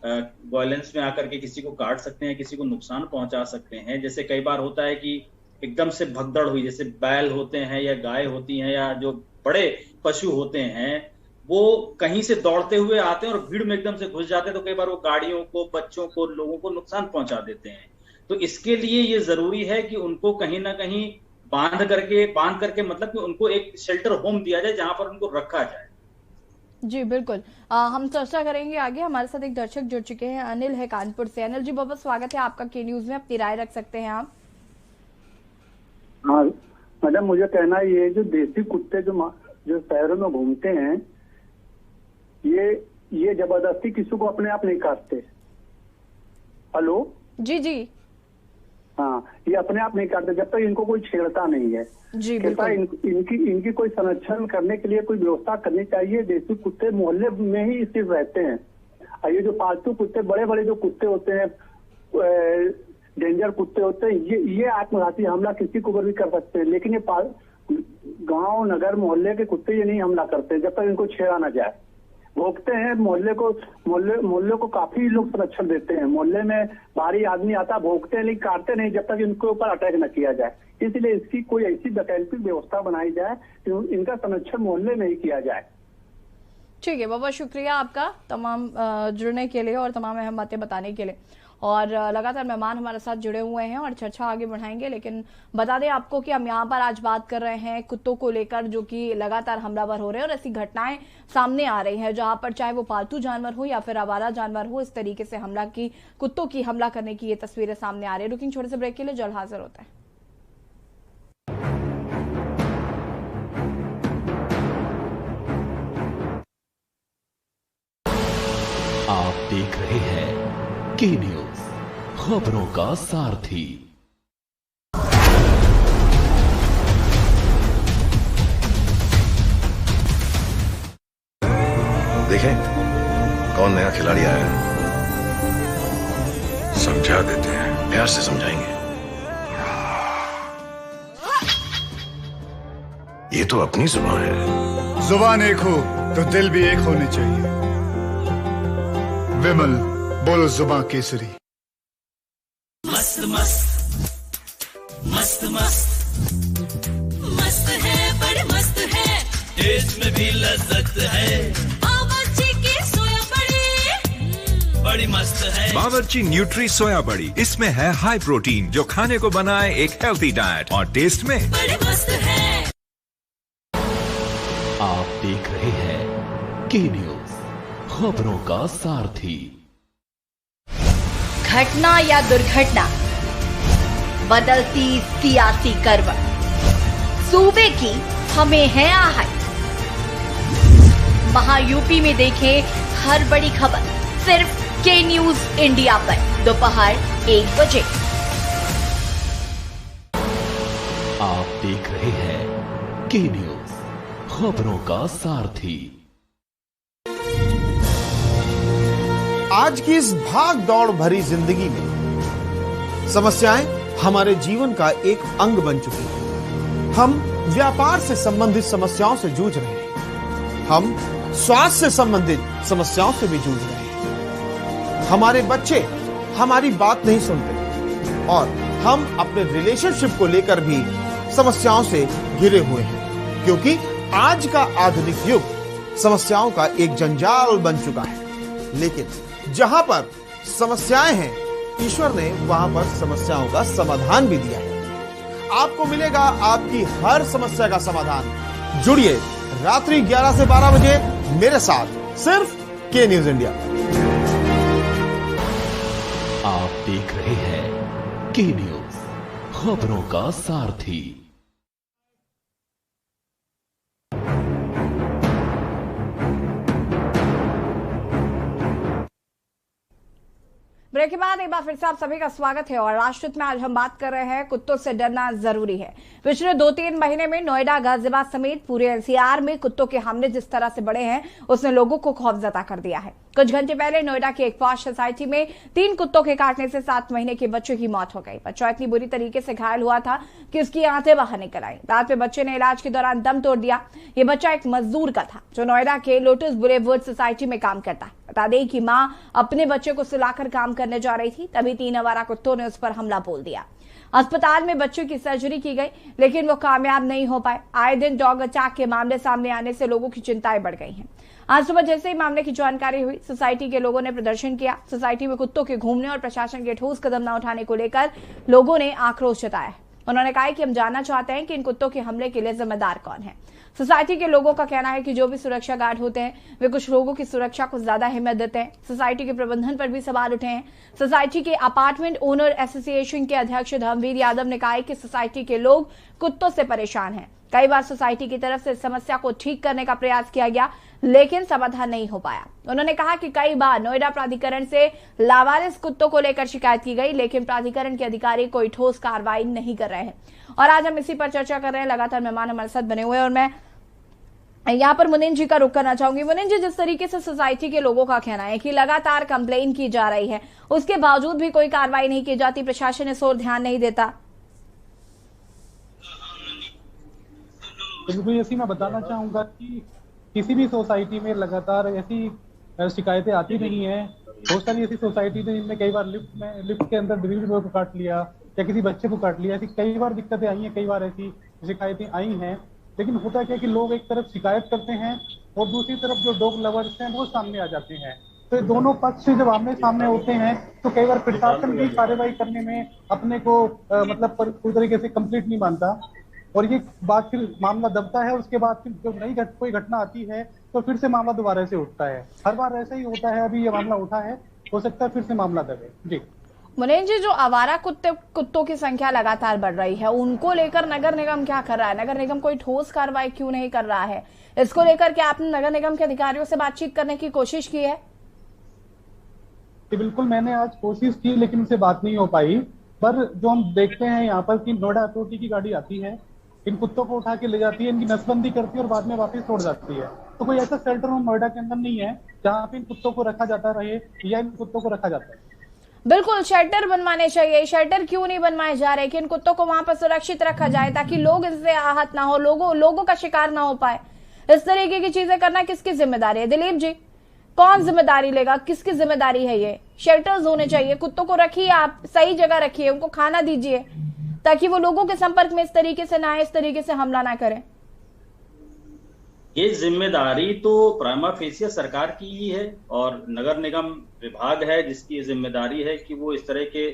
वायलेंस में आकर के किसी को काट सकते हैं, किसी को नुकसान पहुंचा सकते हैं। जैसे कई बार होता है कि एकदम से भगदड़ हुई, जैसे बैल होते हैं या गाय होती हैं या जो बड़े पशु होते हैं, वो कहीं से दौड़ते हुए आते हैं और भीड़ में एकदम से घुस जाते हैं, तो कई बार वो गाड़ियों को, बच्चों को, लोगों को नुकसान पहुंचा देते हैं। तो इसके लिए ये जरूरी है कि उनको कहीं ना कहीं बांध करके मतलब कि उनको एक शेल्टर होम दिया जाए जहां पर उनको रखा जाए।
जी बिल्कुल, हम चर्चा करेंगे आगे। हमारे साथ एक दर्शक जुड़ चुके हैं, अनिल है कानपुर से। अनिल जी, बहुत स्वागत है आपका के न्यूज में, अपनी राय रख सकते हैं आप।
हाँ मैडम, मुझे कहना है ये जो देसी कुत्ते जो शहरों में घूमते हैं, ये जबरदस्ती किसी को अपने आप नहीं काटते। हेलो
जी जी।
हाँ, ये अपने आप नहीं काटते जब तक इनको कोई छेड़ता नहीं है।
जी बिल्कुल।
इनकी कोई संरक्षण करने के लिए कोई व्यवस्था करनी चाहिए। देसी कुत्ते मोहल्ले में ही सिर्फ रहते हैं, और ये जो पालतू कुत्ते, बड़े बड़े जो कुत्ते होते हैं, डेंजर कुत्ते होते हैं, ये आत्मघाती हमला किसी को भी कर सकते हैं। लेकिन ये गांव, नगर, मोहल्ले के कुत्ते ये नहीं हमला करते जब तक इनको छेड़ा ना जाए। भोगते हैं मोहल्ले को काफी लोग संरक्षण देते हैं। मोहल्ले में भारी आदमी आता, भोगते हैं, लेकिन काटते नहीं जब तक इनके ऊपर अटैक न किया जाए। इसलिए इसकी कोई ऐसी वैकल्पिक व्यवस्था बनाई जाए कि इनका संरक्षण मोहल्ले में ही किया जाए।
ठीक है, बहुत बहुत शुक्रिया आपका तमाम जुड़ने के लिए और तमाम अहम बातें बताने के लिए। और लगातार मेहमान हमारे साथ जुड़े हुए हैं और चर्चा आगे बढ़ाएंगे। लेकिन बता दें आपको कि हम यहाँ पर आज बात कर रहे हैं कुत्तों को लेकर, जो कि लगातार हमलावर हो रहे हैं और ऐसी घटनाएं सामने आ रही हैं जहां पर चाहे वो पालतू जानवर हो या फिर आवारा जानवर हो, इस तरीके से कुत्तों की हमला करने की ये तस्वीरें सामने आ रही है। रुकिंग छोटे से ब्रेक के लिए, जल्द हाजिर होता है।
आप देख रहे हैं के न्यूज, खबरों का सारथी।
देखें कौन नया खिलाड़ी आया है, समझा देते हैं, प्यार से समझाएंगे। ये तो अपनी जुबान है।
जुबान एक हो तो दिल भी एक होने चाहिए। विमल, बोलो जुबान केसरी।
मस्त मस्त मस्त मस्त मस्त है, बड़े मस्त है, टेस्ट में भी लज्जत है। बावर्ची की सोया बड़ी बड़ी मस्त है।
बावर्ची न्यूट्री सोया बड़ी, इसमें है हाई प्रोटीन जो खाने को बनाए एक हेल्थी डाइट, और टेस्ट में
बड़े मस्त है।
आप देख रहे हैं के न्यूज, खबरों का सारथी।
घटना या दुर्घटना, बदलती सियासी करवट, सूबे की हमें है आहट। महायूपी में देखें हर बड़ी खबर सिर्फ के न्यूज इंडिया पर दोपहर 1 बजे।
आप देख रहे हैं के न्यूज, खबरों का सारथी।
आज की इस भाग दौड़ भरी जिंदगी में समस्याएं हमारे जीवन का एक अंग बन चुकी हैं। हम व्यापार से संबंधित समस्याओं से जूझ रहे हैं, हम स्वास्थ्य से संबंधित समस्याओं से भी जूझ रहे हैं। हमारे बच्चे हमारी बात नहीं सुनते और हम अपने रिलेशनशिप को लेकर भी समस्याओं से घिरे हुए हैं, क्योंकि आज का आधुनिक युग समस्याओं का एक जंजाल बन चुका है। लेकिन जहां पर समस्याएं हैं, ईश्वर ने वहां पर समस्याओं का समाधान भी दिया है। आपको मिलेगा आपकी हर समस्या का समाधान। जुड़िए रात्रि 11 से 12 बजे मेरे साथ, सिर्फ के न्यूज इंडिया।
आप देख रहे हैं के न्यूज, खबरों का सारथी।
ब्रेक के बाद एक बार फिर से आप सभी का स्वागत है और राष्ट्रहित में आज हम बात कर रहे हैं कुत्तों से डरना जरूरी है। पिछले 2-3 महीने में नोएडा, गाजियाबाद समेत पूरे एनसीआर में कुत्तों के हमले जिस तरह से बढ़े हैं उसने लोगों को खौफजदा कर दिया है। कुछ घंटे पहले नोएडा की एक पॉश सोसाइटी में 3 कुत्तों के काटने से 7 महीने के बच्चे की मौत हो गई। बच्चा इतनी बुरी तरीके से घायल हुआ था कि उसकी आंखें बाहर निकल आई। रात में बच्चे ने इलाज के दौरान दम तोड़ दिया। ये बच्चा एक मजदूर का था जो नोएडा के लोटस बुलेवर्ड सोसाइटी में काम करता है। बता दें कि मां अपने बच्चे को सुलाकर काम करने जा रही थी, तभी 3 आवारा कुत्तों ने उस पर हमला बोल दिया। अस्पताल में बच्चों की सर्जरी की गई लेकिन वो कामयाब नहीं हो पाए। आए दिन डॉग अटैक के मामले सामने आने से लोगों की चिंताएं बढ़ गई हैं। आज सुबह जैसे ही मामले की जानकारी हुई, सोसाइटी के लोगों ने प्रदर्शन किया। सोसाइटी में कुत्तों के घूमने और प्रशासन के ठोस कदम न उठाने को लेकर लोगों ने आक्रोश जताया। उन्होंने कहा कि हम जानना चाहते हैं कि इन कुत्तों के हमले के लिए जिम्मेदार कौन है। सोसाइटी के लोगों का कहना है कि जो भी सुरक्षा गार्ड होते हैं वे कुछ लोगों की सुरक्षा को ज्यादा अहमियत देते हैं। सोसाइटी के प्रबंधन पर भी सवाल उठे हैं। सोसाइटी के अपार्टमेंट ओनर एसोसिएशन के अध्यक्ष धर्मवीर यादव ने कहा कि सोसाइटी के लोग कुत्तों से परेशान हैं। कई बार सोसाइटी की तरफ से समस्या को ठीक करने का प्रयास किया गया लेकिन समाधान नहीं हो पाया। उन्होंने कहा कि कई बार नोएडा प्राधिकरण से लावारिस कुत्तों को लेकर शिकायत की गई लेकिन प्राधिकरण के अधिकारी कोई ठोस कार्रवाई नहीं कर रहे हैं। और आज हम इसी पर चर्चा कर रहे हैं। लगातार मेहमान हमारे साथ बने हुए हैं और मैं यहाँ पर मुनीन जी का रुख करना चाहूंगी। मुनीन जी, जिस तरीके से सोसाइटी के लोगों का कहना है कि लगातार कंप्लेन की जा रही है, उसके बावजूद भी कोई कार्रवाई नहीं की जाती, प्रशासन इस ओर ध्यान नहीं देता।
बिल्कुल ऐसी मैं बताना चाहूंगा कि किसी भी सोसाइटी में लगातार ऐसी शिकायतें आती नहीं है। बहुत सारी ऐसी सोसाइटी थी जिनमें कई बार लिफ्ट के अंदर डिलीवरी बॉय को काट लिया या किसी बच्चे को काट लिया। ऐसी कई बार दिक्कतें आई हैं, कई बार ऐसी शिकायतें आई हैं। लेकिन होता क्या है कि लोग एक तरफ शिकायत करते हैं और दूसरी तरफ जो डॉग लवर्स हैं वो सामने आ जाते हैं। तो ये दोनों पक्ष जब आमने सामने होते हैं तो कई बार प्रशासन भी कार्रवाई करने में अपने को मतलब पूरी तरीके से कंप्लीट नहीं मानता और ये बात फिर मामला दबता है। उसके बाद फिर जब नई कोई घटना आती है तो फिर से मामला दोबारा से उठता है। हर बार ऐसा ही होता है। अभी ये मामला उठा है, हो सकता है फिर से मामला दबे। जी
मुनीन जी, जो आवारा कुत्तों की संख्या लगातार बढ़ रही है उनको लेकर नगर निगम क्या कर रहा है? नगर निगम कोई ठोस कार्रवाई क्यों नहीं कर रहा है? इसको लेकर क्या आपने नगर निगम के अधिकारियों से बातचीत करने की कोशिश की है?
बिल्कुल, मैंने आज कोशिश की लेकिन उनसे बात नहीं हो पाई। पर जो हम देखते हैं यहाँ पर कि नोएडा अथॉरिटी की गाड़ी आती है, इन कुत्तों को उठा के ले जाती है, इनकी नसबंदी करती है और बाद में वापस छोड़ जाती है। तो कोई ऐसा शेल्टर होम नोएडा के अंदर नहीं है जहाँ पे इन कुत्तों को रखा जाता रहे या इन कुत्तों को रखा जाता है।
बिल्कुल, शेल्टर बनवाने चाहिए। शेल्टर क्यों नहीं बनवाए जा रहे कि इन कुत्तों को वहां पर सुरक्षित रखा जाए ताकि लोग इससे आहत ना हो, लोगों का शिकार ना हो पाए। इस तरीके की चीजें करना किसकी जिम्मेदारी है? दिलीप जी, कौन जिम्मेदारी लेगा? किसकी जिम्मेदारी है ये? शेल्टर्स होने चाहिए। कुत्तों को रखिए, आप सही जगह रखिए, उनको खाना दीजिए ताकि वो लोगों के संपर्क में इस तरीके से ना आए, इस तरीके से हमला ना करें।
ये जिम्मेदारी तो प्राइमा फेसिया सरकार की ही है और नगर निगम विभाग है जिसकी ये जिम्मेदारी है कि वो इस तरह के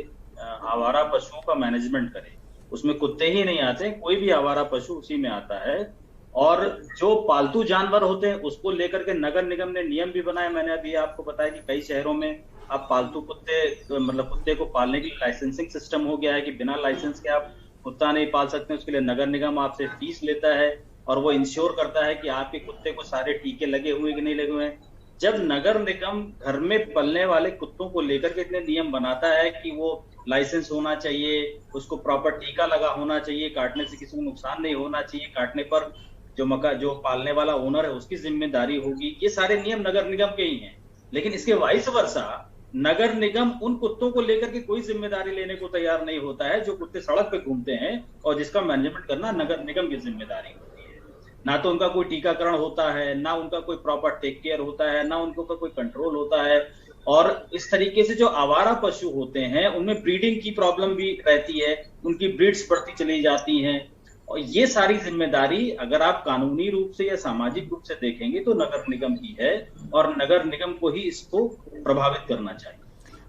आवारा पशुओं का मैनेजमेंट करे। उसमें कुत्ते ही नहीं आते, कोई भी आवारा पशु उसी में आता है। और जो पालतू जानवर होते हैं उसको लेकर के नगर निगम ने नियम भी बनाए। मैंने अभी आपको बताया कि कई शहरों में आप पालतू कुत्ते को पालने के लिए लाइसेंसिंग सिस्टम हो गया है कि बिना लाइसेंस के आप कुत्ता नहीं पाल सकते। उसके लिए नगर निगम आपसे फीस लेता है और वो इंश्योर करता है कि आपके कुत्ते को सारे टीके लगे हुए कि नहीं लगे हुए हैं। जब नगर निगम घर में पलने वाले कुत्तों को लेकर के इतने नियम बनाता है कि वो लाइसेंस होना चाहिए, उसको प्रॉपर टीका लगा होना चाहिए, काटने से किसी को नुकसान नहीं होना चाहिए, काटने पर जो पालने वाला ओनर है उसकी जिम्मेदारी होगी, ये सारे नियम नगर निगम के ही हैं। लेकिन इसके वाइस वर्सा नगर निगम उन कुत्तों को लेकर के कोई जिम्मेदारी लेने को तैयार नहीं होता है जो कुत्ते सड़क पे घूमते हैं और जिसका मैनेजमेंट करना नगर निगम की जिम्मेदारी होती है। ना तो उनका कोई टीकाकरण होता है, ना उनका कोई प्रॉपर टेक केयर होता है, ना उनको कोई कंट्रोल होता है। और इस तरीके से जो आवारा पशु होते हैं उनमें ब्रीडिंग की प्रॉब्लम भी रहती है, उनकी ब्रीड्स बढ़ती चली जाती हैं। और ये सारी जिम्मेदारी अगर आप कानूनी रूप से या सामाजिक रूप से देखेंगे तो नगर निगम की है और नगर निगम को ही इसको प्रभावित करना चाहिए।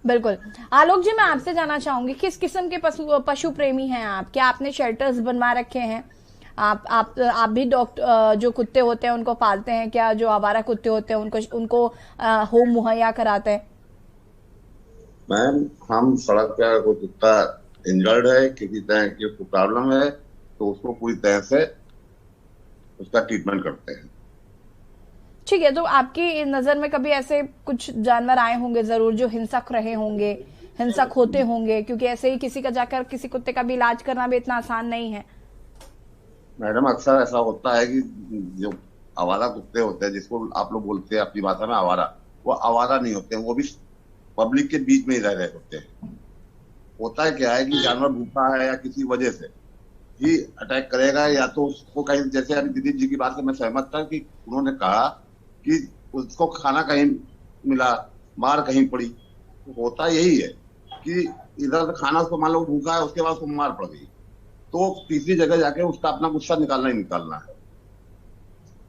बिल्कुल। आलोक जी, मैं आपसे जानना चाहूंगी, किस किस्म के पशु प्रेमी हैं आप? क्या आपने शेल्टर्स बनवा रखे हैं? आप भी डॉक्टर जो कुत्ते होते हैं उनको पालते हैं क्या? जो आवारा कुत्ते होते हैं उनको होम मुहैया कराते हैं?
मैम, हम सड़क पे कोई कुत्ता इंजर्ड है, किसी तरह की उसको प्रॉब्लम है तो उसको पूरी तरह से उसका ट्रीटमेंट करते हैं।
ठीक है, तो आपकी नजर में कभी ऐसे कुछ जानवर आए होंगे जरूर जो हिंसक रहे होंगे हिंसक होते होंगे, क्योंकि ऐसे ही किसी का जाकर किसी कुत्ते का भी इलाज करना भी इतना आसान नहीं है।
मैडम अक्सर ऐसा होता है कि जो आवारा कुत्ते होते हैं, जिसको आप लोग बोलते हैं अपनी भाषा में आवारा, वो आवारा नहीं होते हैं, वो भी पब्लिक के बीच में ही रह रहे होते हैं। होता है क्या है कि जानवर भूखा है या किसी वजह से ही अटैक करेगा, या तो उसको कहीं, जैसे अभी दिलीप जी की बात से मैं सहमत था कि उन्होंने कहा कि उसको खाना कहीं मिला, मार कहीं पड़ी। होता यही है कि इधर से खाना उसको, मान लो भूखा है, उसके बाद उसको मार पड़ गई, तो तीसरी जगह जाके उसका अपना गुस्सा निकालना ही निकालना है।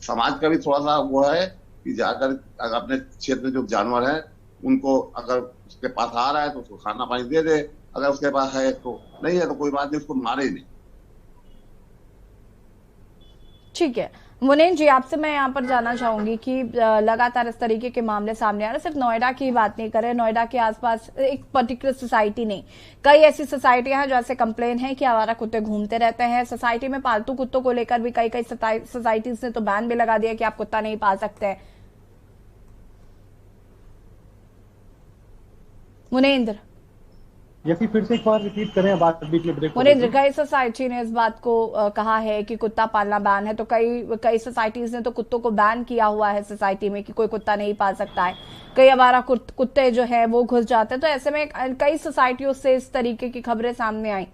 समाज का भी थोड़ा सा वो है कि जाकर अगर अपने क्षेत्र में जो जानवर है उनको, अगर उसके पास आ रहा है तो उसको खाना पानी दे दे, अगर उसके पास है तो नहीं है तो कोई बात नहीं, उसको मारे ही नहीं।
ठीक है मुनीन जी, आपसे मैं यहाँ पर जानना चाहूंगी कि लगातार इस तरीके के मामले सामने आ रहे हैं। सिर्फ नोएडा की बात नहीं करें, नोएडा के आसपास एक पर्टिकुलर सोसाइटी नहीं, कई ऐसी सोसाइटियां हैं जो ऐसे कंप्लेन है कि आवारा कुत्ते घूमते रहते हैं। सोसाइटी में पालतू कुत्तों को लेकर भी कई सोसाइटीज ने तो बैन भी लगा दिया कि आप कुत्ता नहीं पाल सकते। मुनेंद्र,
जैसे फिर से एक बार रिपीट करें, बात बीच में ब्रेक।
मुनेंद्र, कई सोसाइटी ने इस बात को कहा है कि कुत्ता पालना बैन है, तो कई सोसाइटीज ने तो कुत्तों को बैन किया हुआ है सोसाइटी में कि कोई कुत्ता नहीं पाल सकता है। कई आवारा कुत्ते जो है वो घुस जाते हैं, तो ऐसे में कई सोसाइटियों से इस तरीके की खबरें सामने आई।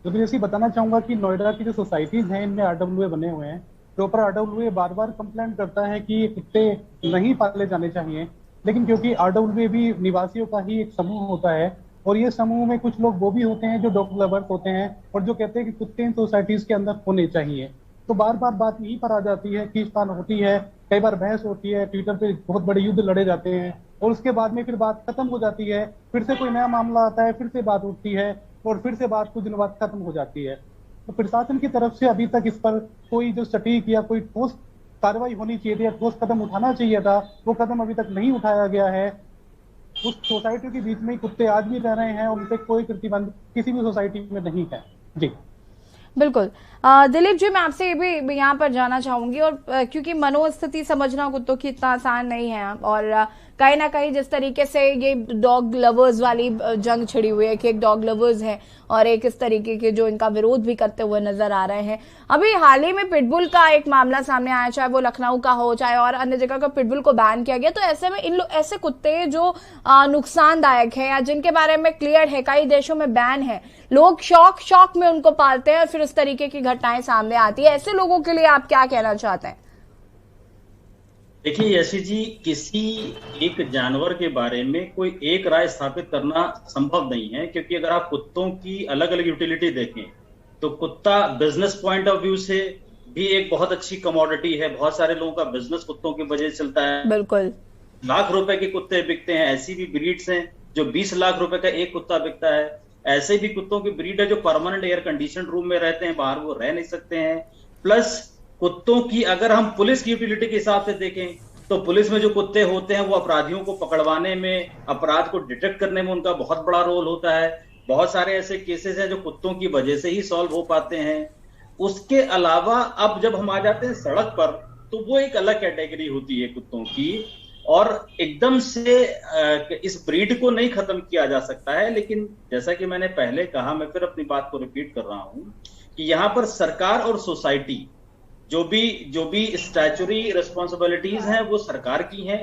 तो मैं जैसे बताना चाहूंगा कि नोएडा की जो सोसाइटीज हैं इनमें RWA बने हुए हैं, प्रॉपर RWA बार बार कंप्लेंट करता है कि कुत्ते नहीं पाले जाने चाहिए, लेकिन क्योंकि RWA भी निवासियों का ही एक समूह होता है, और ये समूह में कुछ लोग वो भी होते हैं जो डॉग लवर्स होते हैं और जो कहते हैं कि कुत्ते इन सोसाइटीज के अंदर होने चाहिए। तो बार बार बात यहीं पर आ जाती है, खींचतान होती है, कई बार बहस होती है, ट्विटर पे बहुत बड़े युद्ध लड़े जाते हैं, और उसके बाद में फिर बात खत्म हो जाती है, फिर से कोई नया मामला आता है, फिर से बात उठती है, और फिर से बात कुछ दिन बाद खत्म हो जाती है। तो प्रशासन की तरफ से अभी तक इस पर कोई जो सटीक या कोई ठोस कार्रवाई होनी चाहिए थी या ठोस कदम उठाना चाहिए था, वो कदम अभी तक नहीं उठाया गया है। उस सोसाइटी के बीच में कुत्ते आज भी रह रहे हैं और उन पे कोई प्रतिबंध किसी भी सोसाइटी में नहीं है। जी
बिल्कुल। दिलीप जी, मैं आपसे ये भी यहाँ पर जानना चाहूंगी, और क्योंकि मनोस्थिति समझना कुत्तों की इतना आसान नहीं है, और कहीं ना कहीं जिस तरीके से ये डॉग लवर्स वाली जंग छिड़ी हुई है कि एक डॉग लवर्स है और एक इस तरीके के जो इनका विरोध भी करते हुए नजर आ रहे हैं। अभी हाल ही में पिटबुल का एक मामला सामने आया, चाहे वो लखनऊ का हो चाहे और अन्य जगह का, पिटबुल को बैन किया गया। तो ऐसे में ऐसे कुत्ते जो नुकसानदायक है या जिनके बारे में क्लियर है कई देशों में बैन है, लोग शौक में उनको पालते हैं और फिर इस तरीके की घटनाएं सामने आती है। ऐसे लोगों के लिए आप क्या कहना चाहते हैं?
देखिए यशी जी, किसी एक जानवर के बारे में कोई एक राय स्थापित करना संभव नहीं है, क्योंकि अगर आप कुत्तों की अलग अलग यूटिलिटी देखें तो कुत्ता बिजनेस पॉइंट ऑफ व्यू से भी एक बहुत अच्छी कमोडिटी है। बहुत सारे लोगों का बिजनेस कुत्तों की वजह से चलता है।
बिल्कुल,
लाख रुपए के कुत्ते बिकते हैं। ऐसी भी ब्रीड्स हैं जो 20 लाख रुपए का एक कुत्ता बिकता है। ऐसे भी कुत्तों की ब्रीड है जो परमानेंट एयर कंडीशन रूम में रहते हैं, बाहर वो रह नहीं सकते हैं। प्लस कुत्तों की अगर हम पुलिस की यूटिलिटी के हिसाब से देखें तो पुलिस में जो कुत्ते होते हैं वो अपराधियों को पकड़वाने में, अपराध को डिटेक्ट करने में उनका बहुत बड़ा रोल होता है। बहुत सारे ऐसे केसेस हैं जो कुत्तों की वजह से ही सॉल्व हो पाते हैं। उसके अलावा अब जब हम आ जाते हैं सड़क पर, तो वो एक अलग कैटेगरी होती है कुत्तों की, और एकदम से इस ब्रीड को नहीं खत्म किया जा सकता है। लेकिन जैसा कि मैंने पहले कहा, मैं फिर अपनी बात को रिपीट कर रहा हूं कि यहाँ पर सरकार और सोसाइटी जो भी स्टैचुरी रिस्पॉन्सिबिलिटीज हैं वो सरकार की हैं,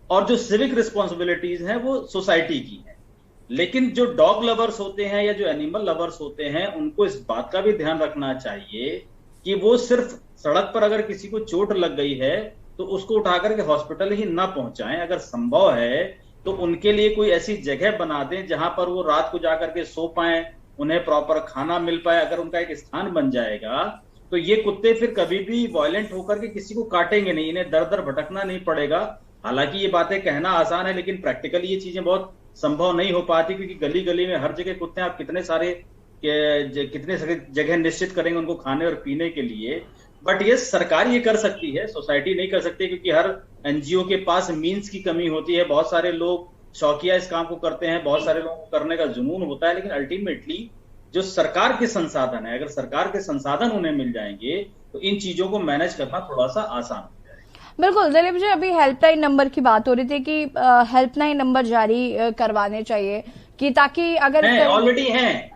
और जो सिविक रिस्पॉन्सिबिलिटीज हैं वो सोसाइटी की हैं। लेकिन जो डॉग लवर्स होते हैं या जो एनिमल लवर्स होते हैं, उनको इस बात का भी ध्यान रखना चाहिए कि वो सिर्फ सड़क पर अगर किसी को चोट लग गई है तो उसको उठाकर के हॉस्पिटल ही ना पहुंचाएं। अगर संभव है तो उनके लिए कोई ऐसी जगह बना दें जहां पर वो रात को जाकर के सो पाए, उन्हें प्रॉपर खाना मिल पाए। अगर उनका एक स्थान बन जाएगा तो ये कुत्ते फिर कभी भी वायलेंट होकर के किसी को काटेंगे नहीं, इन्हें दर दर भटकना नहीं पड़ेगा। हालांकि ये बातें कहना आसान है, लेकिन प्रैक्टिकली ये चीजें बहुत संभव नहीं हो पाती, क्योंकि गली गली में हर जगह कुत्ते, आप कितने सारे जगह निश्चित करेंगे उनको खाने और पीने के लिए। बट ये सरकार ये कर सकती है, सोसाइटी नहीं कर सकती, क्योंकि हर एनजीओ के पास मीन्स की कमी होती है। बहुत सारे लोग शौकिया इस काम को करते हैं, बहुत सारे लोगों को करने का जुनून होता है, लेकिन अल्टीमेटली जो सरकार के संसाधन है, अगर सरकार के संसाधन उन्हें मिल जाएंगे तो इन चीजों को मैनेज करना थोड़ा सा आसान हो जाएगा।
बिल्कुल दिलीप जी, अभी हेल्पलाइन नंबर की बात हो रही थी कि हेल्पलाइन नंबर जारी करवाने चाहिए कि ताकि अगर
ऑलरेडी हैं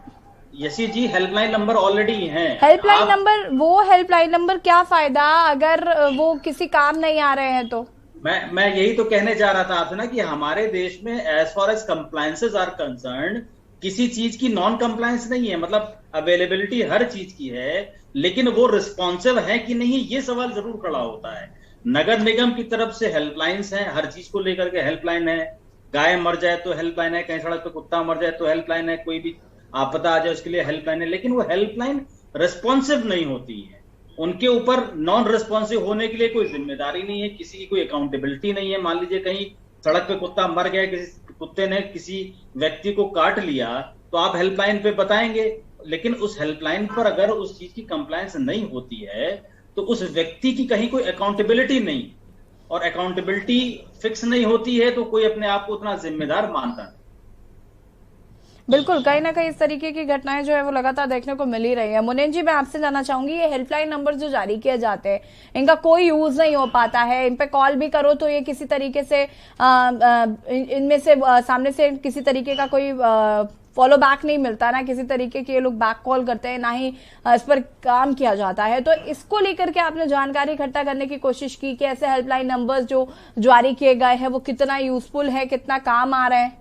यशी जी, हेल्पलाइन नंबर ऑलरेडी हैं।
हेल्पलाइन नंबर, वो हेल्पलाइन नंबर क्या फायदा अगर वो किसी काम नहीं आ रहे हैं तो?
मैं यही तो कहने जा रहा था आपसे ना कि हमारे देश में as far as compliances are concern किसी चीज की नॉन कंप्लायंस नहीं है, मतलब अवेलेबिलिटी हर चीज की है, लेकिन वो रिस्पॉन्सिव है कि नहीं ये सवाल जरूर खड़ा होता है। नगर निगम की तरफ से हेल्पलाइंस हैं, हर चीज को लेकर के हेल्पलाइन है, गाय मर जाए तो हेल्पलाइन है, कहीं सड़क पे कुत्ता मर जाए तो हेल्पलाइन है, कोई भी आपदा आ जाए उसके लिए हेल्पलाइन है, लेकिन वो हेल्पलाइन रिस्पॉन्सिव नहीं होती है। उनके ऊपर नॉन रिस्पॉन्सिव होने के लिए कोई जिम्मेदारी नहीं है, किसी की कोई अकाउंटेबिलिटी नहीं है। मान लीजिए कहीं सड़क पे कुत्ता मर गया, किसी कुत्ते ने किसी व्यक्ति को काट लिया, तो आप हेल्पलाइन पे बताएंगे, लेकिन उस हेल्पलाइन पर अगर उस चीज की कंप्लायंस नहीं होती है तो उस व्यक्ति की कहीं कोई अकाउंटेबिलिटी नहीं, और अकाउंटेबिलिटी फिक्स नहीं होती है तो कोई अपने आप को उतना जिम्मेदार मानता नहीं।
बिल्कुल, कहीं ना कहीं इस तरीके की घटनाएं जो है वो लगातार देखने को मिल ही रही है। मुनीन जी, मैं आपसे जानना चाहूंगी, ये हेल्पलाइन नंबर जो जारी किए जाते हैं इनका कोई यूज नहीं हो पाता है, इन पे कॉल भी करो तो ये किसी तरीके से इनमें से सामने से किसी तरीके का कोई फॉलो बैक नहीं मिलता, ना किसी तरीके के ये लोग बैक कॉल करते हैं, ना ही इस पर काम किया जाता है। तो इसको लेकर के आपने जानकारी इकट्ठा करने की कोशिश की कि ऐसे हेल्पलाइन नंबर्स जो जारी किए गए हैं वो कितना यूजफुल है, कितना काम आ रहे हैं?